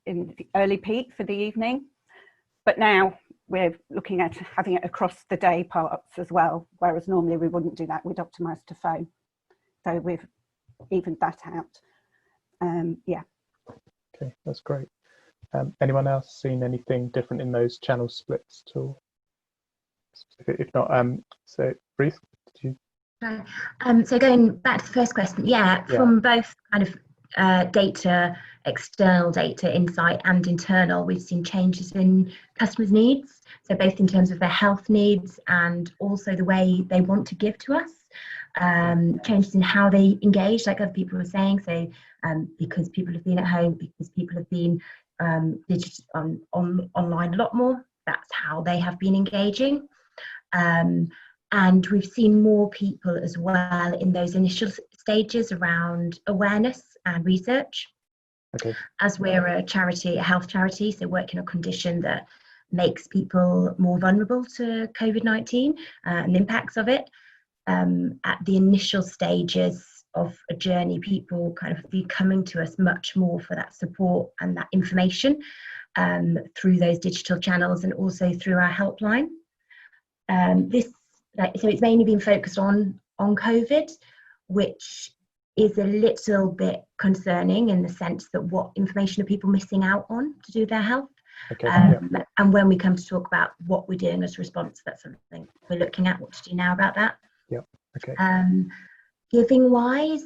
in the early peak for the evening, but now we're looking at having it across the day parts as well, whereas normally we wouldn't do that. We'd optimize to phone, so we've evened that out. Okay, that's great. Anyone else seen anything different in those channel splits at all? If not, so Ruth, did you? So going back to the first question, from both kind of data, external data, insight and internal, we've seen changes in customers' needs. So both in terms of their health needs and also the way they want to give to us, changes in how they engage, like other people were saying. So because people have been at home, because people have been online a lot more, that's how they have been engaging. And we've seen more people as well in those initial stages around awareness and research. Okay. As we're a charity, a health charity, so working on a condition that makes people more vulnerable to COVID-19 and the impacts of it. At the initial stages of a journey, people kind of be coming to us much more for that support and that information through those digital channels and also through our helpline. So it's mainly been focused on COVID, which is a little bit concerning in the sense that what information are people missing out on to do with their health? Okay, And when we come to talk about what we're doing as a response, that's something we're looking at, what to do now about that. Yeah, okay. Giving wise,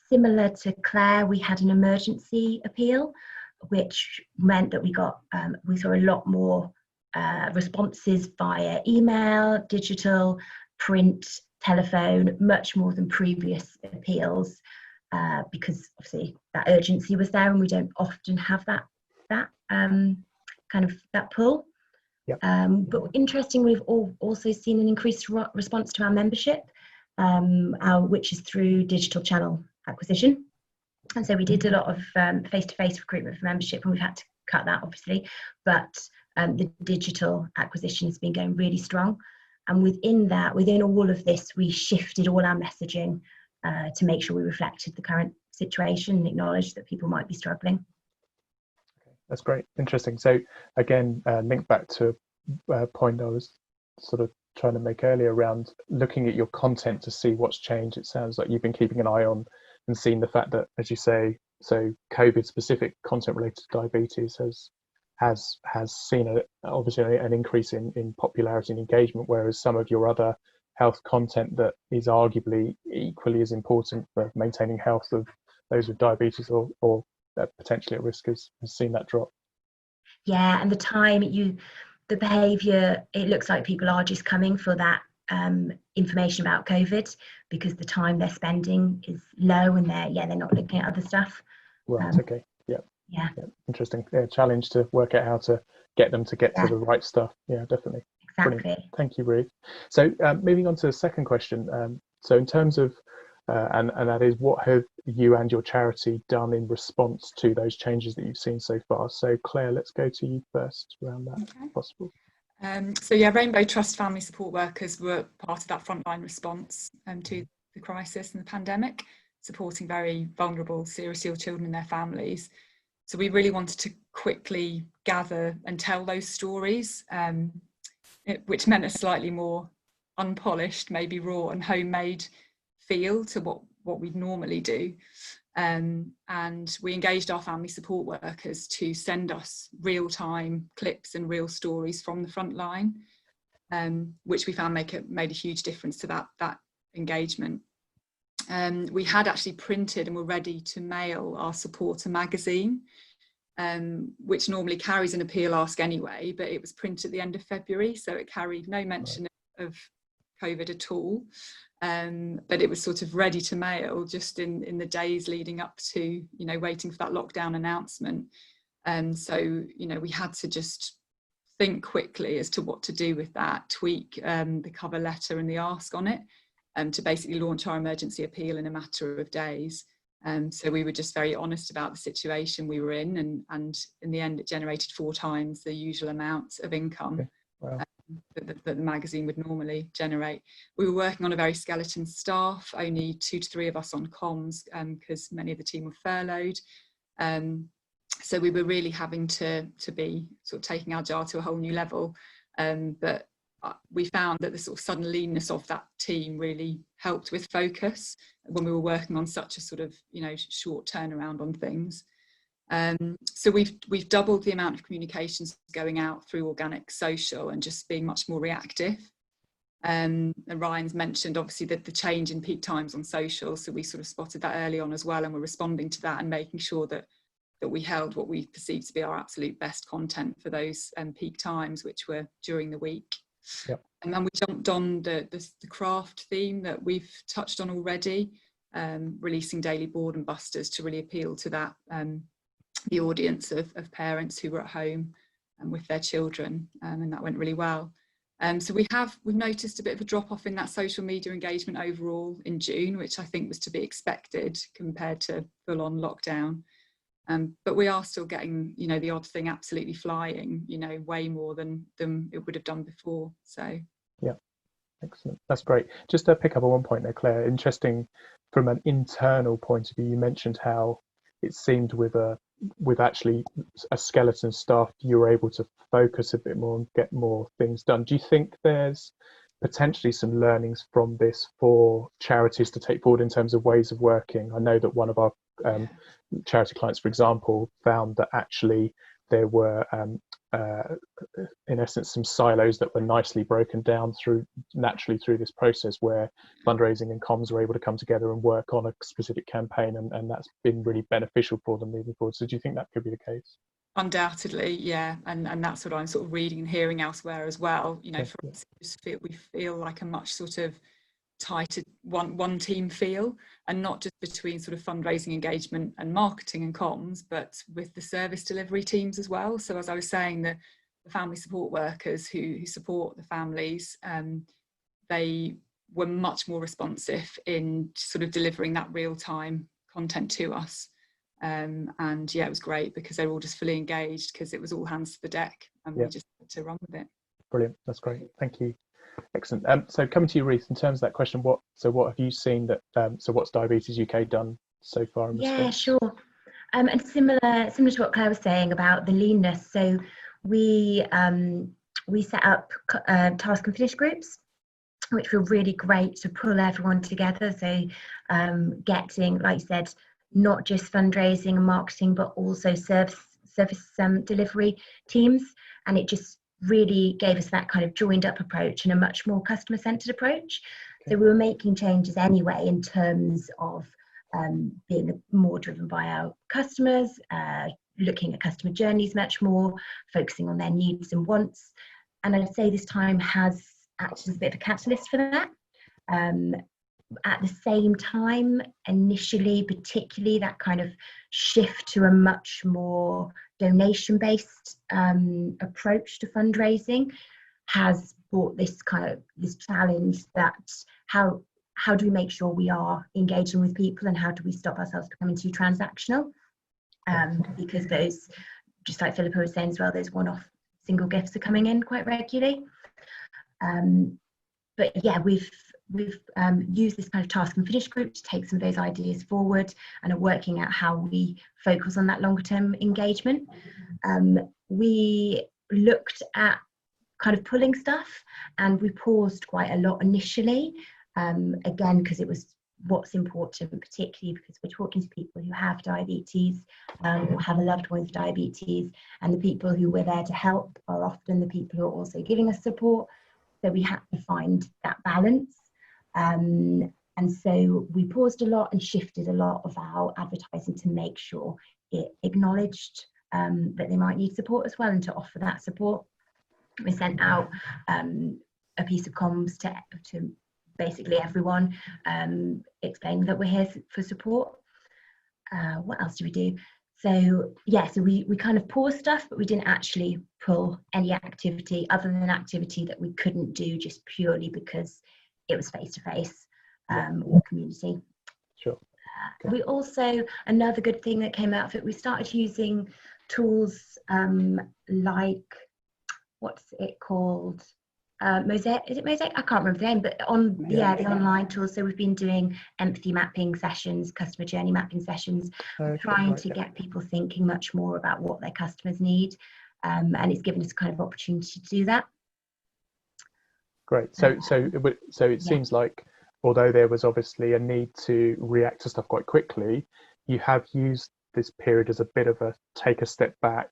similar to Claire, we had an emergency appeal, which meant that we saw a lot more responses via email, digital, print, telephone, much more than previous appeals, because obviously that urgency was there and we don't often have that kind of that pull. Yep. But interestingly, we've also seen an increased response to our membership, which is through digital channel acquisition. And so we did a lot of face-to-face recruitment for membership, and we've had to cut that obviously, but the digital acquisition has been going really strong. And within all of this, we shifted all our messaging to make sure we reflected the current situation and acknowledged that people might be struggling. That's great, interesting. So again, link back to a point I was sort of trying to make earlier around looking at your content to see what's changed. It sounds like you've been keeping an eye on and seeing the fact that, as you say, so COVID specific content related to diabetes has seen obviously an increase in popularity and engagement, whereas some of your other health content that is arguably equally as important for maintaining health of those with diabetes or potentially at risk has seen that drop. Yeah, and the behaviour, it looks like people are just coming for that information about COVID because the time they're spending is low and they're not looking at other stuff. Right, okay, yeah. Interesting. Challenge to work out how to get them to get to the right stuff. Yeah, definitely. Exactly. Brilliant. Thank you, Ruth. So moving on to the second question. So in terms of, and that is, what have you and your charity done in response to those changes that you've seen so far? So Claire, let's go to you first around that, if possible. So yeah, Rainbow Trust family support workers were part of that frontline response to the crisis and the pandemic, supporting very vulnerable, seriously ill children and their families. So we really wanted to quickly gather and tell those stories. which meant a slightly more unpolished, maybe raw and homemade feel to what we'd normally do. And we engaged our family support workers to send us real-time clips and real stories from the front line, which we found made a huge difference to that engagement. We had actually printed and were ready to mail our supporter magazine, which normally carries an appeal ask anyway, but it was printed at the end of February, so it carried no mention of COVID at all. But it was sort of ready to mail just in the days leading up to, waiting for that lockdown announcement. So, we had to just think quickly as to what to do with that, tweak the cover letter and the ask on it, to basically launch our emergency appeal in a matter of days. So we were just very honest about the situation we were in, and in the end it generated 4 times the usual amount of income. Okay. Wow. That the magazine would normally generate. We were working on a very skeleton staff, only 2 to 3 of us on comms, because many of the team were furloughed. So we were really having to be sort of taking our jar to a whole new level. But we found that the sort of sudden leanness of that team really helped with focus when we were working on such a sort of short turnaround on things. So we've doubled the amount of communications going out through organic social and just being much more reactive. And Ryan's mentioned obviously that the change in peak times on social, so we sort of spotted that early on as well, and we're responding to that and making sure that we held what we perceived to be our absolute best content for those peak times, which were during the week. Yep. And then we jumped on the craft theme that we've touched on already, releasing daily boredom busters to really appeal to that the audience of parents who were at home and with their children, and that went really well. So we've noticed a bit of a drop off in that social media engagement overall in June, which I think was to be expected compared to full on lockdown. But we are still getting, the odd thing absolutely flying, way more than it would have done before. So yeah, excellent. That's great. Just to pick up on one point there, Claire, interesting from an internal point of view, you mentioned how it seemed with actually a skeleton staff, you were able to focus a bit more and get more things done. Do you think there's potentially some learnings from this for charities to take forward in terms of ways of working? I know that one of our charity clients, for example, found that actually there were in essence some silos that were nicely broken down naturally through this process, where fundraising and comms were able to come together and work on a specific campaign, and that's been really beneficial for them moving forward. So do you think that could be the case? Undoubtedly, yeah, and that's what I'm sort of reading and hearing elsewhere as well. For us, we feel like a much sort of tighter one team feel, and not just between sort of fundraising engagement and marketing and comms, but with the service delivery teams as well. So as I was saying, the family support workers who support the families, they were much more responsive in sort of delivering that real-time content to us. And yeah, it was great because they were all just fully engaged because it was all hands to the deck, and we just had to run with it. Brilliant, that's great, thank you. Excellent. So coming to you, Ruth, in terms of that question, what have you seen that? So what's Diabetes UK done so far in response? Yeah, sure. And similar to what Claire was saying about the leanness. So we set up task and finish groups, which were really great to pull everyone together. So getting, like you said, not just fundraising and marketing, but also service delivery teams, and it just really gave us that kind of joined up approach and a much more customer centered approach. Okay. So we were making changes anyway in terms of being more driven by our customers, looking at customer journeys much more, focusing on their needs and wants. And I'd say this time has acted as a bit of a catalyst for that. At the same time, initially, particularly that kind of shift to a much more donation-based approach to fundraising has brought this challenge that how do we make sure we are engaging with people, and how do we stop ourselves becoming too transactional? Because those, just like Philippa was saying as well, those one-off single gifts are coming in quite regularly. But yeah, we've used this kind of task and finish group to take some of those ideas forward and are working out how we focus on that longer term engagement. We looked at kind of pulling stuff, and we paused quite a lot initially, again because it was what's important, particularly because we're talking to people who have diabetes or have a loved one with diabetes, and the people who we're there to help are often the people who are also giving us support. So we had to find that balance, and so we paused a lot and shifted a lot of our advertising to make sure it acknowledged that they might need support as well, and to offer that support. We sent out a piece of comms to basically everyone, explaining that we're here for support. What else do we do? So yeah, so we kind of paused stuff, but we didn't actually pull any activity other than activity that we couldn't do just purely because it was face-to-face or community. Sure. Okay. We also, another good thing that came out of it, we started using tools like, what's it called? Mosaic, is it Mosaic? I can't remember the name, but the online tools. So we've been doing empathy mapping sessions, customer journey mapping sessions, trying to get people thinking much more about what their customers need, and it's given us kind of opportunity to do that. Great. So it seems like, although there was obviously a need to react to stuff quite quickly, you have used this period as a bit of a take a step back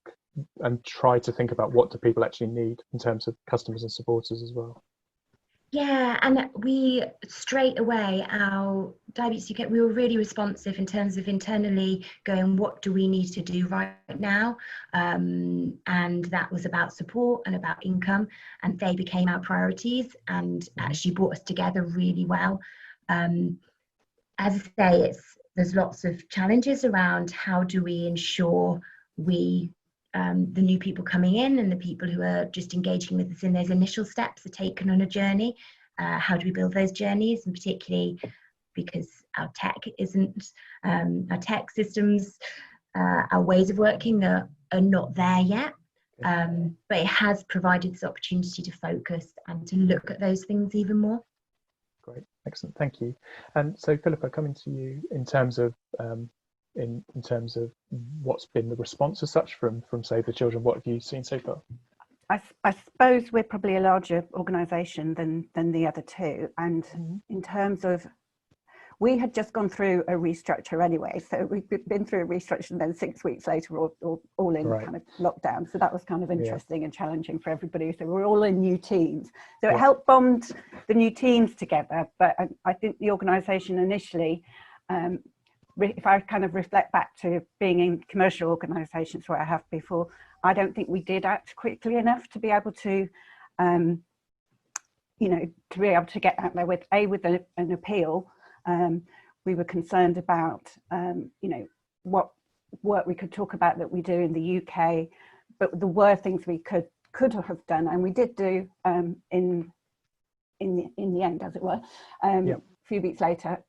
and try to think about what do people actually need in terms of customers and supporters as well. Yeah, and we straight away, our Diabetes UK, we were really responsive in terms of internally going, what do we need to do right now? And that was about support and about income, and they became our priorities and actually brought us together really well. As I say, there's lots of challenges around how do we ensure we the new people coming in and the people who are just engaging with us in those initial steps are taken on a journey. How do we build those journeys? And particularly because our tech isn't, our tech systems, our ways of working are not there yet. But it has provided this opportunity to focus and to look at those things even more. Great, excellent, thank you. And so Philippa, coming to you in terms of in terms of what's been the response as such from Save the Children, what have you seen so far? I suppose we're probably a larger organisation than the other two, and in terms of, we had just gone through a restructure anyway, so we've been through a restructure and then 6 weeks later all in kind of lockdown, so that was kind of interesting and challenging for everybody. So we're all in new teams, so it helped bond the new teams together. But I think the organisation initially, if I kind of reflect back to being in commercial organisations where I have before, I don't think we did act quickly enough to be able to, you know, to be able to get out there with an appeal. We were concerned about, you know, what work we could talk about that we do in the UK, but there were things we could have done, and we did do in the end, as it were. Few weeks later,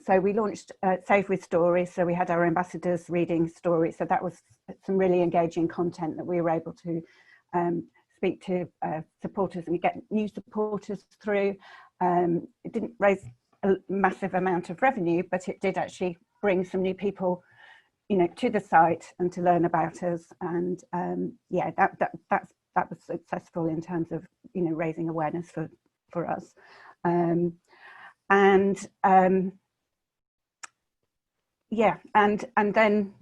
so we launched Save with Stories. So we had our ambassadors reading stories, so that was some really engaging content that we were able to speak to supporters and get new supporters through. It didn't raise a massive amount of revenue, but it did actually bring some new people, you know, to the site and to learn about us. And yeah, that was successful in terms of, you know, raising awareness for us. Yeah, and then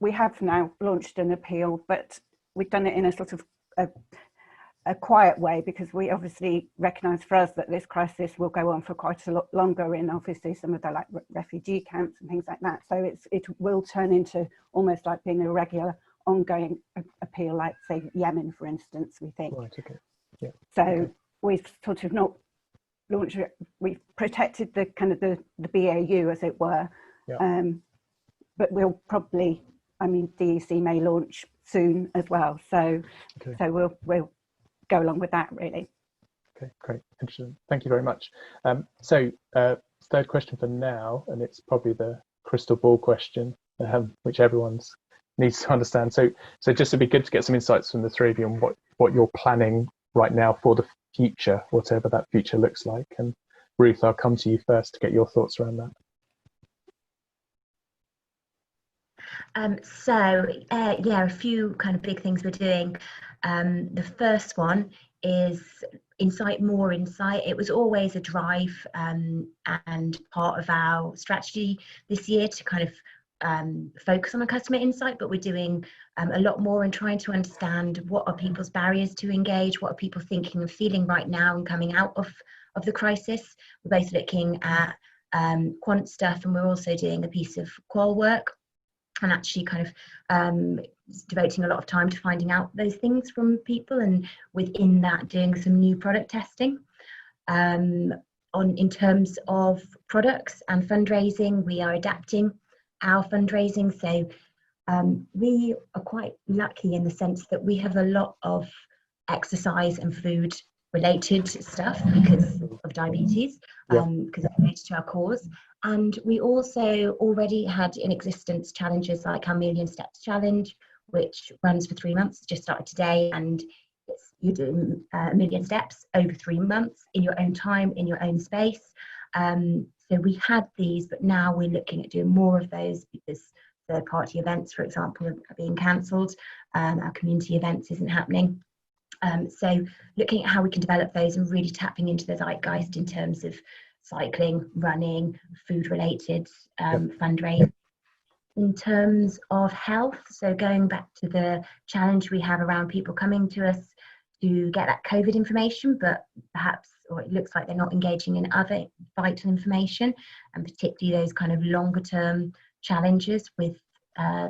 we have now launched an appeal, but we've done it in a sort of a quiet way, because we obviously recognise for us that this crisis will go on for quite a lot longer in obviously some of the like refugee camps and things like that. So it will turn into almost like being a regular ongoing appeal, like say Yemen, for instance, we think. Right, okay. Yeah. So we've sort of not launched it, we've protected the kind of the BAU, as it were. Yeah. But we'll probably, I mean, DEC may launch soon as well. So so we'll go along with that, really. Okay, great, interesting. Thank you very much. So third question for now, and it's probably the crystal ball question, which everyone needs to understand. So just it'd be good to get some insights from the three of you on what you're planning right now for the future, whatever that future looks like. And Ruth, I'll come to you first to get your thoughts around that. Yeah, a few kind of big things we're doing. The first one is insight, more insight. It was always a drive and part of our strategy this year to kind of focus on a customer insight, but we're doing a lot more in trying to understand what are people's barriers to engage, what are people thinking and feeling right now and coming out of the crisis. We're both looking at quant stuff, and we're also doing a piece of qual work, and actually kind of devoting a lot of time to finding out those things from people, and within that doing some new product testing. In terms of products and fundraising, we are adapting our fundraising. So we are quite lucky in the sense that we have a lot of exercise and food related stuff because of diabetes, because it's related to our cause. And we also already had in existence challenges like our Million Steps Challenge, which runs for 3 months, just started today, and you're doing a million steps over 3 months in your own time, in your own space. So we had these, but now we're looking at doing more of those because third-party events, for example, are being cancelled. Our community events isn't happening. So looking at how we can develop those and really tapping into the zeitgeist in terms of cycling, running, food-related fundraising. In terms of health, so going back to the challenge we have around people coming to us to get that COVID information, but perhaps, or it looks like they're not engaging in other vital information, and particularly those kind of longer term challenges with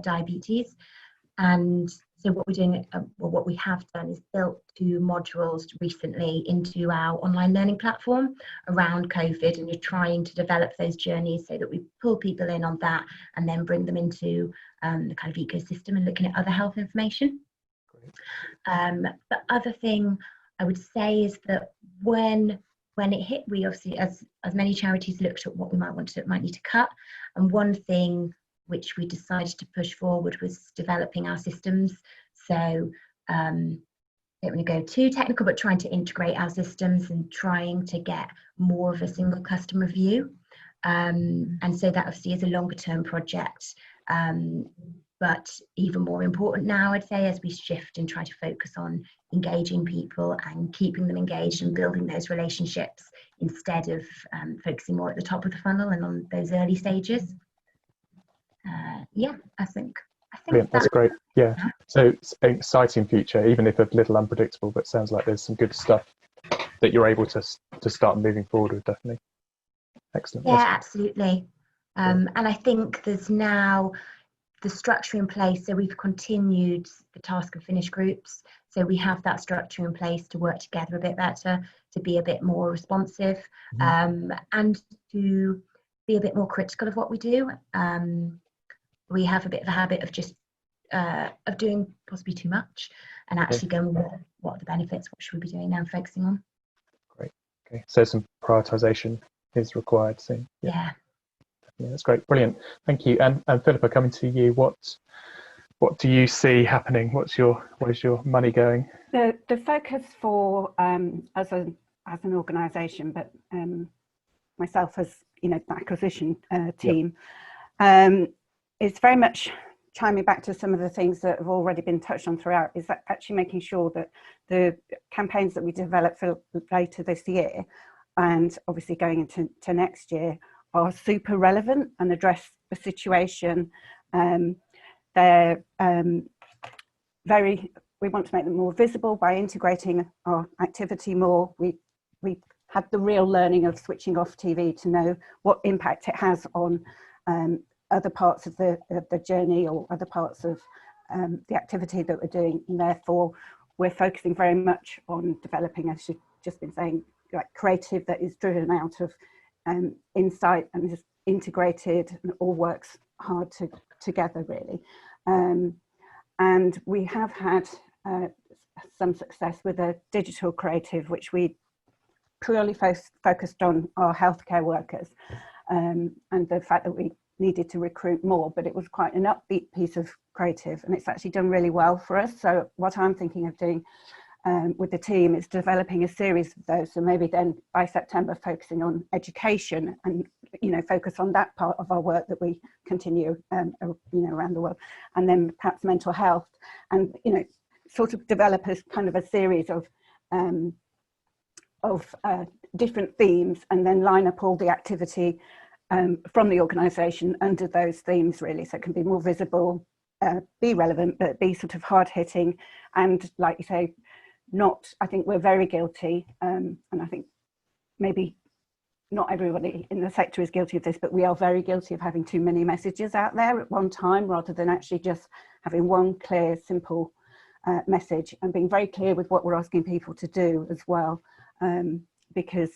diabetes. And so what we're doing, what we have done is built 2 modules recently into our online learning platform around COVID, and you're trying to develop those journeys so that we pull people in on that and then bring them into the kind of ecosystem and looking at other health information. The other thing I would say is that when it hit, we obviously, as many charities, looked at what we might need to cut, and one thing which we decided to push forward was developing our systems. So I don't want to go too technical, but trying to integrate our systems and trying to get more of a single customer view. And so that obviously is a longer term project, but even more important now, I'd say, as we shift and try to focus on engaging people and keeping them engaged and building those relationships instead of focusing more at the top of the funnel and on those early stages. I think brilliant. That's great. Yeah, so it's an exciting future, even if a little unpredictable, but sounds like there's some good stuff that you're able to start moving forward with. Definitely. Excellent. Yeah, absolutely. And I think there's now the structure in place, so we've continued the task and finish groups, so we have that structure in place to work together a bit better, to be a bit more responsive, and to be a bit more critical of what we do. We have a bit of a habit of just of doing possibly too much, and actually going, what are the benefits, what should we be doing now, focusing on. Great. Okay, so some prioritization is required soon. Yeah, that's great. Brilliant. Thank you. And Philippa, coming to you, what do you see happening? Where is your money going? The focus for as an organisation, but myself as the acquisition team, is very much chiming back to some of the things that have already been touched on throughout, is that actually making sure that the campaigns that we develop for later this year and obviously going into next year are super relevant and address the situation. They're we want to make them more visible by integrating our activity more. We had the real learning of switching off TV to know what impact it has on other parts of the journey or other parts of the activity that we're doing, and therefore we're focusing very much on developing, as you've just been saying, like creative that is driven out of insight and just integrated and all works hard together really. And we have had some success with a digital creative, which we purely focused on our healthcare workers, and the fact that we needed to recruit more, but it was quite an upbeat piece of creative, and it's actually done really well for us. So what I'm thinking of doing with the team is developing a series of those, so maybe then by September focusing on education and focus on that part of our work that we continue around the world, and then perhaps mental health, and sort of develop a kind of a series of different themes, and then line up all the activity from the organisation under those themes, really, so it can be more visible, be relevant, but be sort of hard hitting, and like you say, not, I think we're very guilty, and I think maybe not everybody in the sector is guilty of this, but we are very guilty of having too many messages out there at one time, rather than actually just having one clear, simple message, and being very clear with what we're asking people to do as well. Because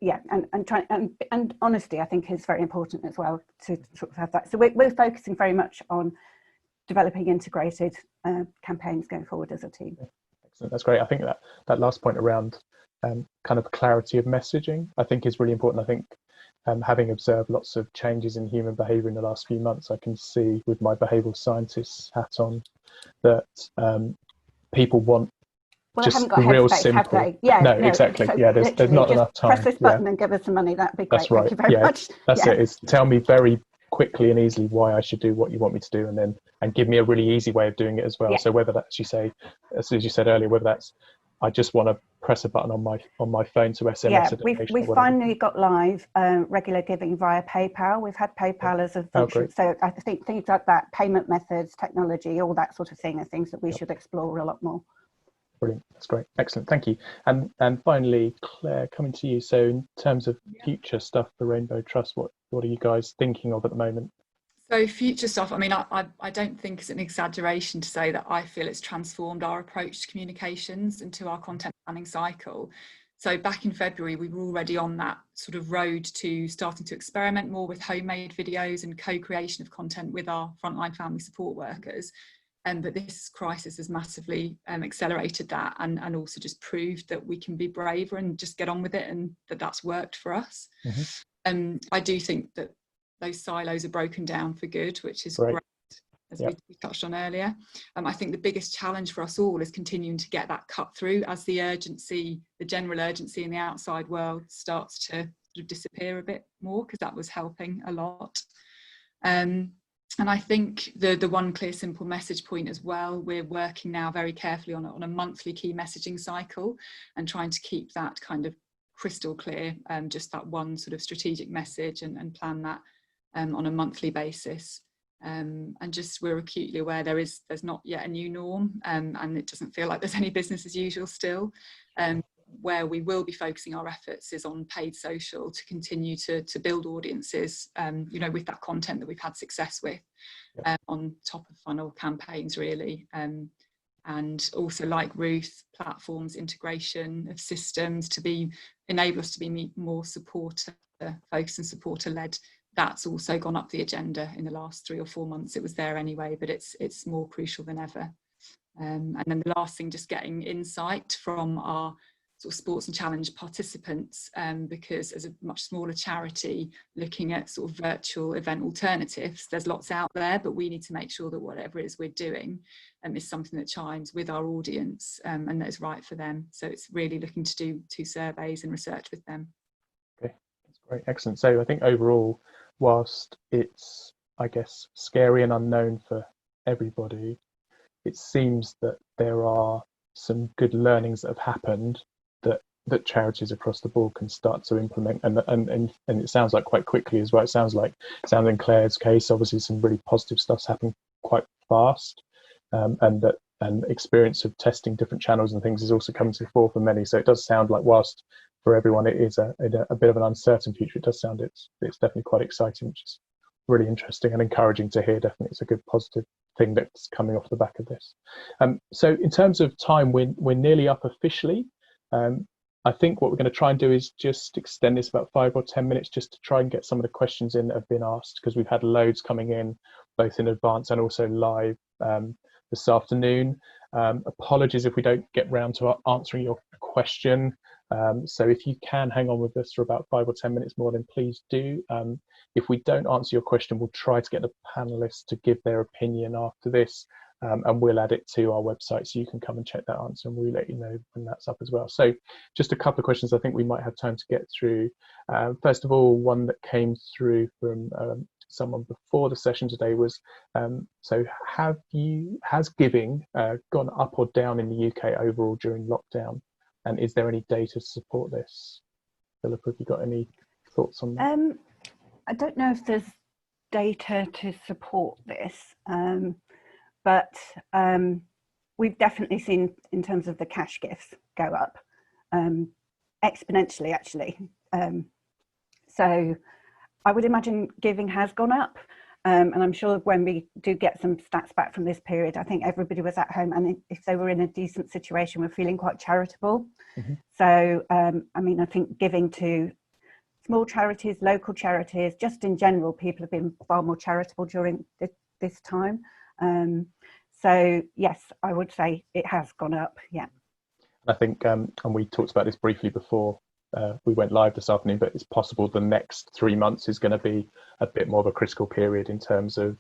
yeah, and honesty, I think, is very important as well, to sort of have that. So we're focusing very much on developing integrated campaigns going forward as a team. Excellent, that's great. I think that last point around kind of clarity of messaging, I think, is really important. I think having observed lots of changes in human behaviour in the last few months, I can see with my behavioural scientist hat on that people want just the real simple. Yeah, no, exactly. So yeah, there's not enough time. Press this button and give us some money. That'd be great. That's right. Thank you very much. That's it. It's tell me very quickly and easily why I should do what you want me to do, and give me a really easy way of doing it as well. Yeah. So whether that's, you say, as you said earlier, whether that's I just want to press a button on my phone to SMS. Yeah, we finally got live regular giving via PayPal. We've had PayPal as a function, so I think things like that, payment methods, technology, all that sort of thing, are things that we should explore a lot more. Brilliant, that's great, excellent, thank you. And finally, Claire, coming to you. So in terms of future stuff for Rainbow Trust, what are you guys thinking of at the moment? So future stuff, I mean, I don't think it's an exaggeration to say that I feel it's transformed our approach to communications and to our content planning cycle. So back in February, we were already on that sort of road to starting to experiment more with homemade videos and co-creation of content with our frontline family support workers. But this crisis has massively accelerated that, and also just proved that we can be braver and just get on with it, and that's worked for us. Mm-hmm. I do think that those silos are broken down for good, which is great, as we touched on earlier. I think the biggest challenge for us all is continuing to get that cut through as the urgency, the general urgency in the outside world starts to sort of disappear a bit more, because that was helping a lot. And I think the one clear, simple message point as well, we're working now very carefully on a monthly key messaging cycle, and trying to keep that kind of crystal clear, just that one sort of strategic message, and plan that on a monthly basis. And just, we're acutely aware there's not yet a new norm, and it doesn't feel like there's any business as usual still. Where we will be focusing our efforts is on paid social, to continue to build audiences, you know, with that content that we've had success with, on top of funnel campaigns, really. And also, like Ruth, platforms, integration of systems to enable us to be more supporter focused and supporter led. That's also gone up the agenda in the last 3 or 4 months. It was there anyway, but it's more crucial than ever. And then the last thing, just getting insight from our sort of sports and challenge participants, because as a much smaller charity looking at sort of virtual event alternatives, there's lots out there, but we need to make sure that whatever it is we're doing is something that chimes with our audience, and that is right for them. So it's really looking to do 2 surveys and research with them. Okay, that's great, excellent. So I think overall, whilst it's, I guess, scary and unknown for everybody, it seems that there are some good learnings that have happened that charities across the board can start to implement, and it sounds like quite quickly as well. It sounds in Claire's case, obviously some really positive stuff's happened quite fast, and experience of testing different channels and things is also coming to the fore for many. So it does sound like, whilst for everyone it is a bit of an uncertain future, it does sound it's definitely quite exciting, which is really interesting and encouraging to hear. Definitely, it's a good positive thing that's coming off the back of this. So in terms of time, we're nearly up officially. I think what we're going to try and do is just extend this about 5 or 10 minutes, just to try and get some of the questions in that have been asked, because we've had loads coming in, both in advance and also live this afternoon. Apologies if we don't get round to answering your question. So if you can hang on with us for about 5 or 10 minutes more, then please do. If we don't answer your question, we'll try to get the panelists to give their opinion after this. And we'll add it to our website, so you can come and check that answer, and we'll let you know when that's up as well. So just a couple of questions I think we might have time to get through. First of all, one that came through from someone before the session today was, so has giving gone up or down in the UK overall during lockdown? And is there any data to support this? Philippa, have you got any thoughts on that? I don't know if there's data to support this, but we've definitely seen, in terms of the cash gifts, go up exponentially, actually. So I would imagine giving has gone up. And I'm sure when we do get some stats back from this period, I think everybody was at home, and if they were in a decent situation, were feeling quite charitable. So, I mean, I think giving to small charities, local charities, just in general, people have been far more charitable during this time. So yes, I would say it has gone up, yeah. I think, and we talked about this briefly before we went live this afternoon, but it's possible the next 3 months is going to be a bit more of a critical period in terms of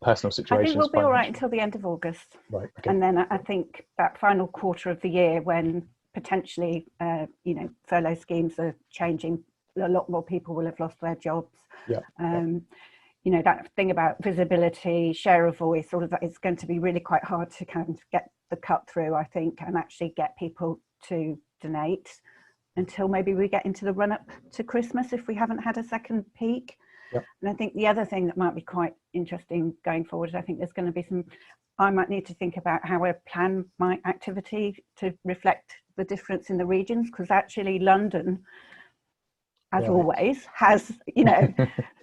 personal situations. I think we'll be all right until the end of August. Right. Okay. And then I think that final quarter of the year, when potentially, you know, furlough schemes are changing, a lot more people will have lost their jobs. Yeah. You know, that thing about visibility, share of voice, all of that is going to be really quite hard to kind of get the cut through, I think, and actually get people to donate until maybe we get into the run up to Christmas, if we haven't had a second peak. Yep. And I think the other thing that might be quite interesting going forward is I think there's going to be I might need to think about how I plan my activity to reflect the difference in the regions, because actually London, as always, has, you know,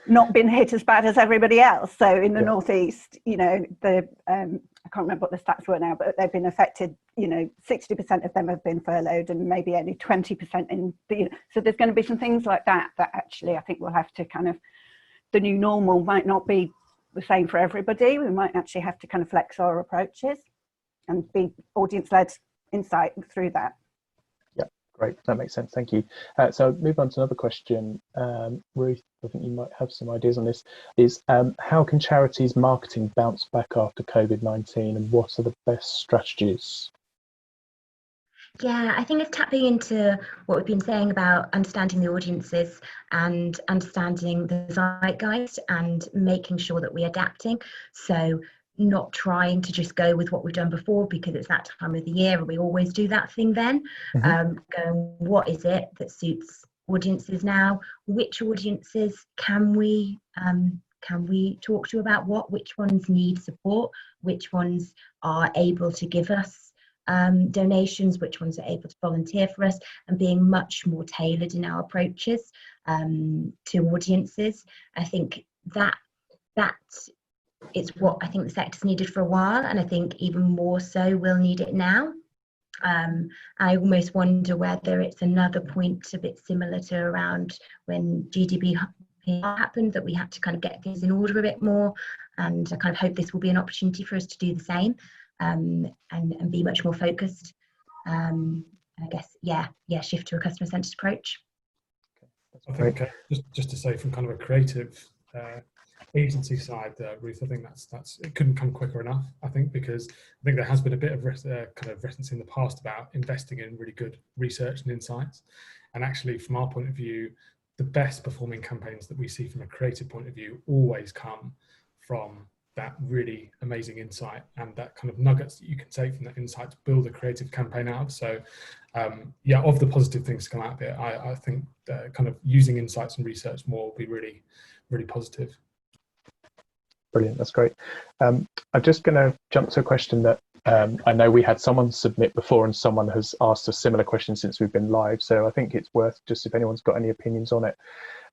not been hit as bad as everybody else. So in the Northeast, you know, I can't remember what the stats were now, but they've been affected, you know, 60% of them have been furloughed and maybe only 20% in the, you know, so there's going to be some things like that actually I think we'll have to kind of, the new normal might not be the same for everybody. We might actually have to kind of flex our approaches and be audience-led insight through that. Great, that makes sense, thank you. So move on to another question. Ruth, I think you might have some ideas on this, is how can charities marketing bounce back after COVID-19, and what are the best strategies? Yeah, I think it's tapping into what we've been saying about understanding the audiences and understanding the zeitgeist and making sure that we're adapting. So not trying to just go with what we've done before because it's that time of the year and we always do that thing then. Going, what is it that suits audiences now? Which audiences can we talk to about what? Which ones need support? Which ones are able to give us donations? Which ones are able to volunteer for us? And being much more tailored in our approaches to audiences. I think that it's what I think the sector's needed for a while, and I think even more so we'll need it now. I almost wonder whether it's another point a bit similar to around when GDP happened, that we had to kind of get things in order a bit more, and I kind of hope this will be an opportunity for us to do the same and be much more focused. I guess, shift to a customer-centered approach. I think just to say, from kind of a creative agency side, Ruth, I think that's it couldn't come quicker enough. I think because I think there has been a bit of kind of reticence in the past about investing in really good research and insights, and actually from our point of view, the best performing campaigns that we see from a creative point of view always come from that really amazing insight and that kind of nuggets that you can take from that insight to build a creative campaign out of. So of the positive things to come out of it, I think kind of using insights and research more will be really, really positive. Brilliant, that's great. I'm just going to jump to a question that I know we had someone submit before, and someone has asked a similar question since we've been live. So I think it's worth just if anyone's got any opinions on it.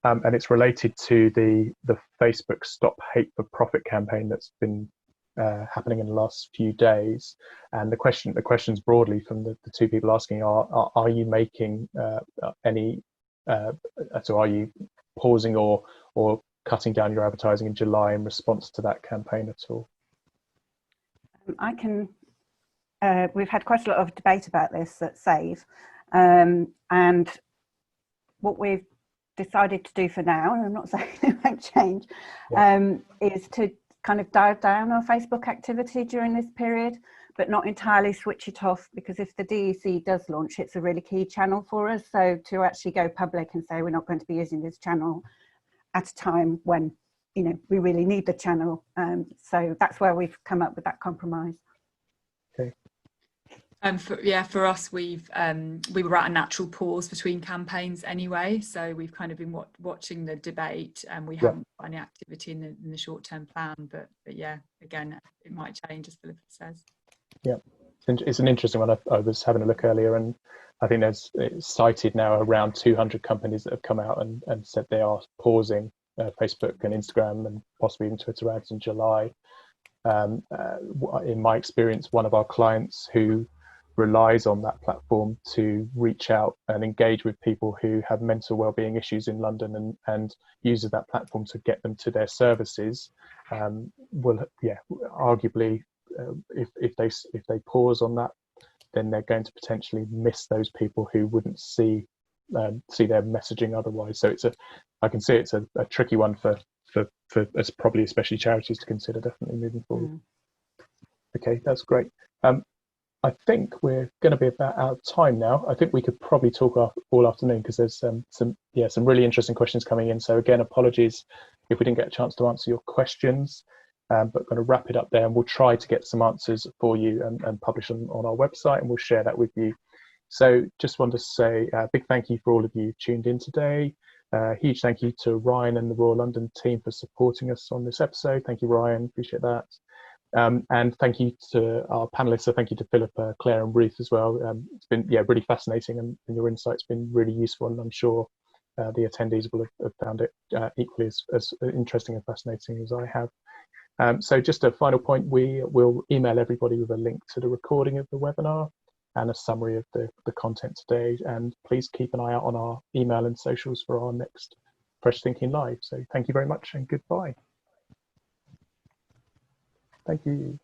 And it's related to the Facebook Stop Hate for Profit campaign that's been happening in the last few days. And the questions broadly from the two people asking are you making any, so are you pausing or cutting down your advertising in July in response to that campaign at all? I can, we've had quite a lot of debate about this at Save, and what we've decided to do for now, and I'm not saying it won't change, is to kind of dial down our Facebook activity during this period, but not entirely switch it off, because if the DEC does launch, it's a really key channel for us. So to actually go public and say we're not going to be using this channel at a time when, you know, we really need the channel. So that's where we've come up with that compromise. Okay. For us, we were at a natural pause between campaigns anyway, so we've kind of been watching the debate, and we haven't got any activity in the short-term plan. But yeah, again, it might change, as Philippa says. Yeah, it's an interesting one. I was having a look earlier, and I think it's cited now around 200 companies that have come out and said they are pausing Facebook and Instagram and possibly even Twitter ads in July. In my experience, one of our clients who relies on that platform to reach out and engage with people who have mental well-being issues in London and uses that platform to get them to their services, will arguably if they pause on that, then they're going to potentially miss those people who wouldn't see their messaging otherwise. So I can see it's a tricky one for probably especially charities to consider, definitely moving forward. Okay, that's great. I think we're going to be about out of time now. I think we could probably talk all afternoon because there's some really interesting questions coming in. So again, apologies if we didn't get a chance to answer your questions, but going to wrap it up there, and we'll try to get some answers for you and publish them on our website, and we'll share that with you. So just want to say a big thank you for all of you tuned in today. Huge thank you to Ryan and the Royal London team for supporting us on this episode. Thank you, Ryan. Appreciate that. And thank you to our panelists. So thank you to Philippa, Claire and Ruth as well. It's been really fascinating, and your insight's been really useful, and I'm sure the attendees will have found it equally as interesting and fascinating as I have. So just a final point, we will email everybody with a link to the recording of the webinar and a summary of the content today, and please keep an eye out on our email and socials for our next Fresh Thinking Live. So thank you very much and goodbye. Thank you.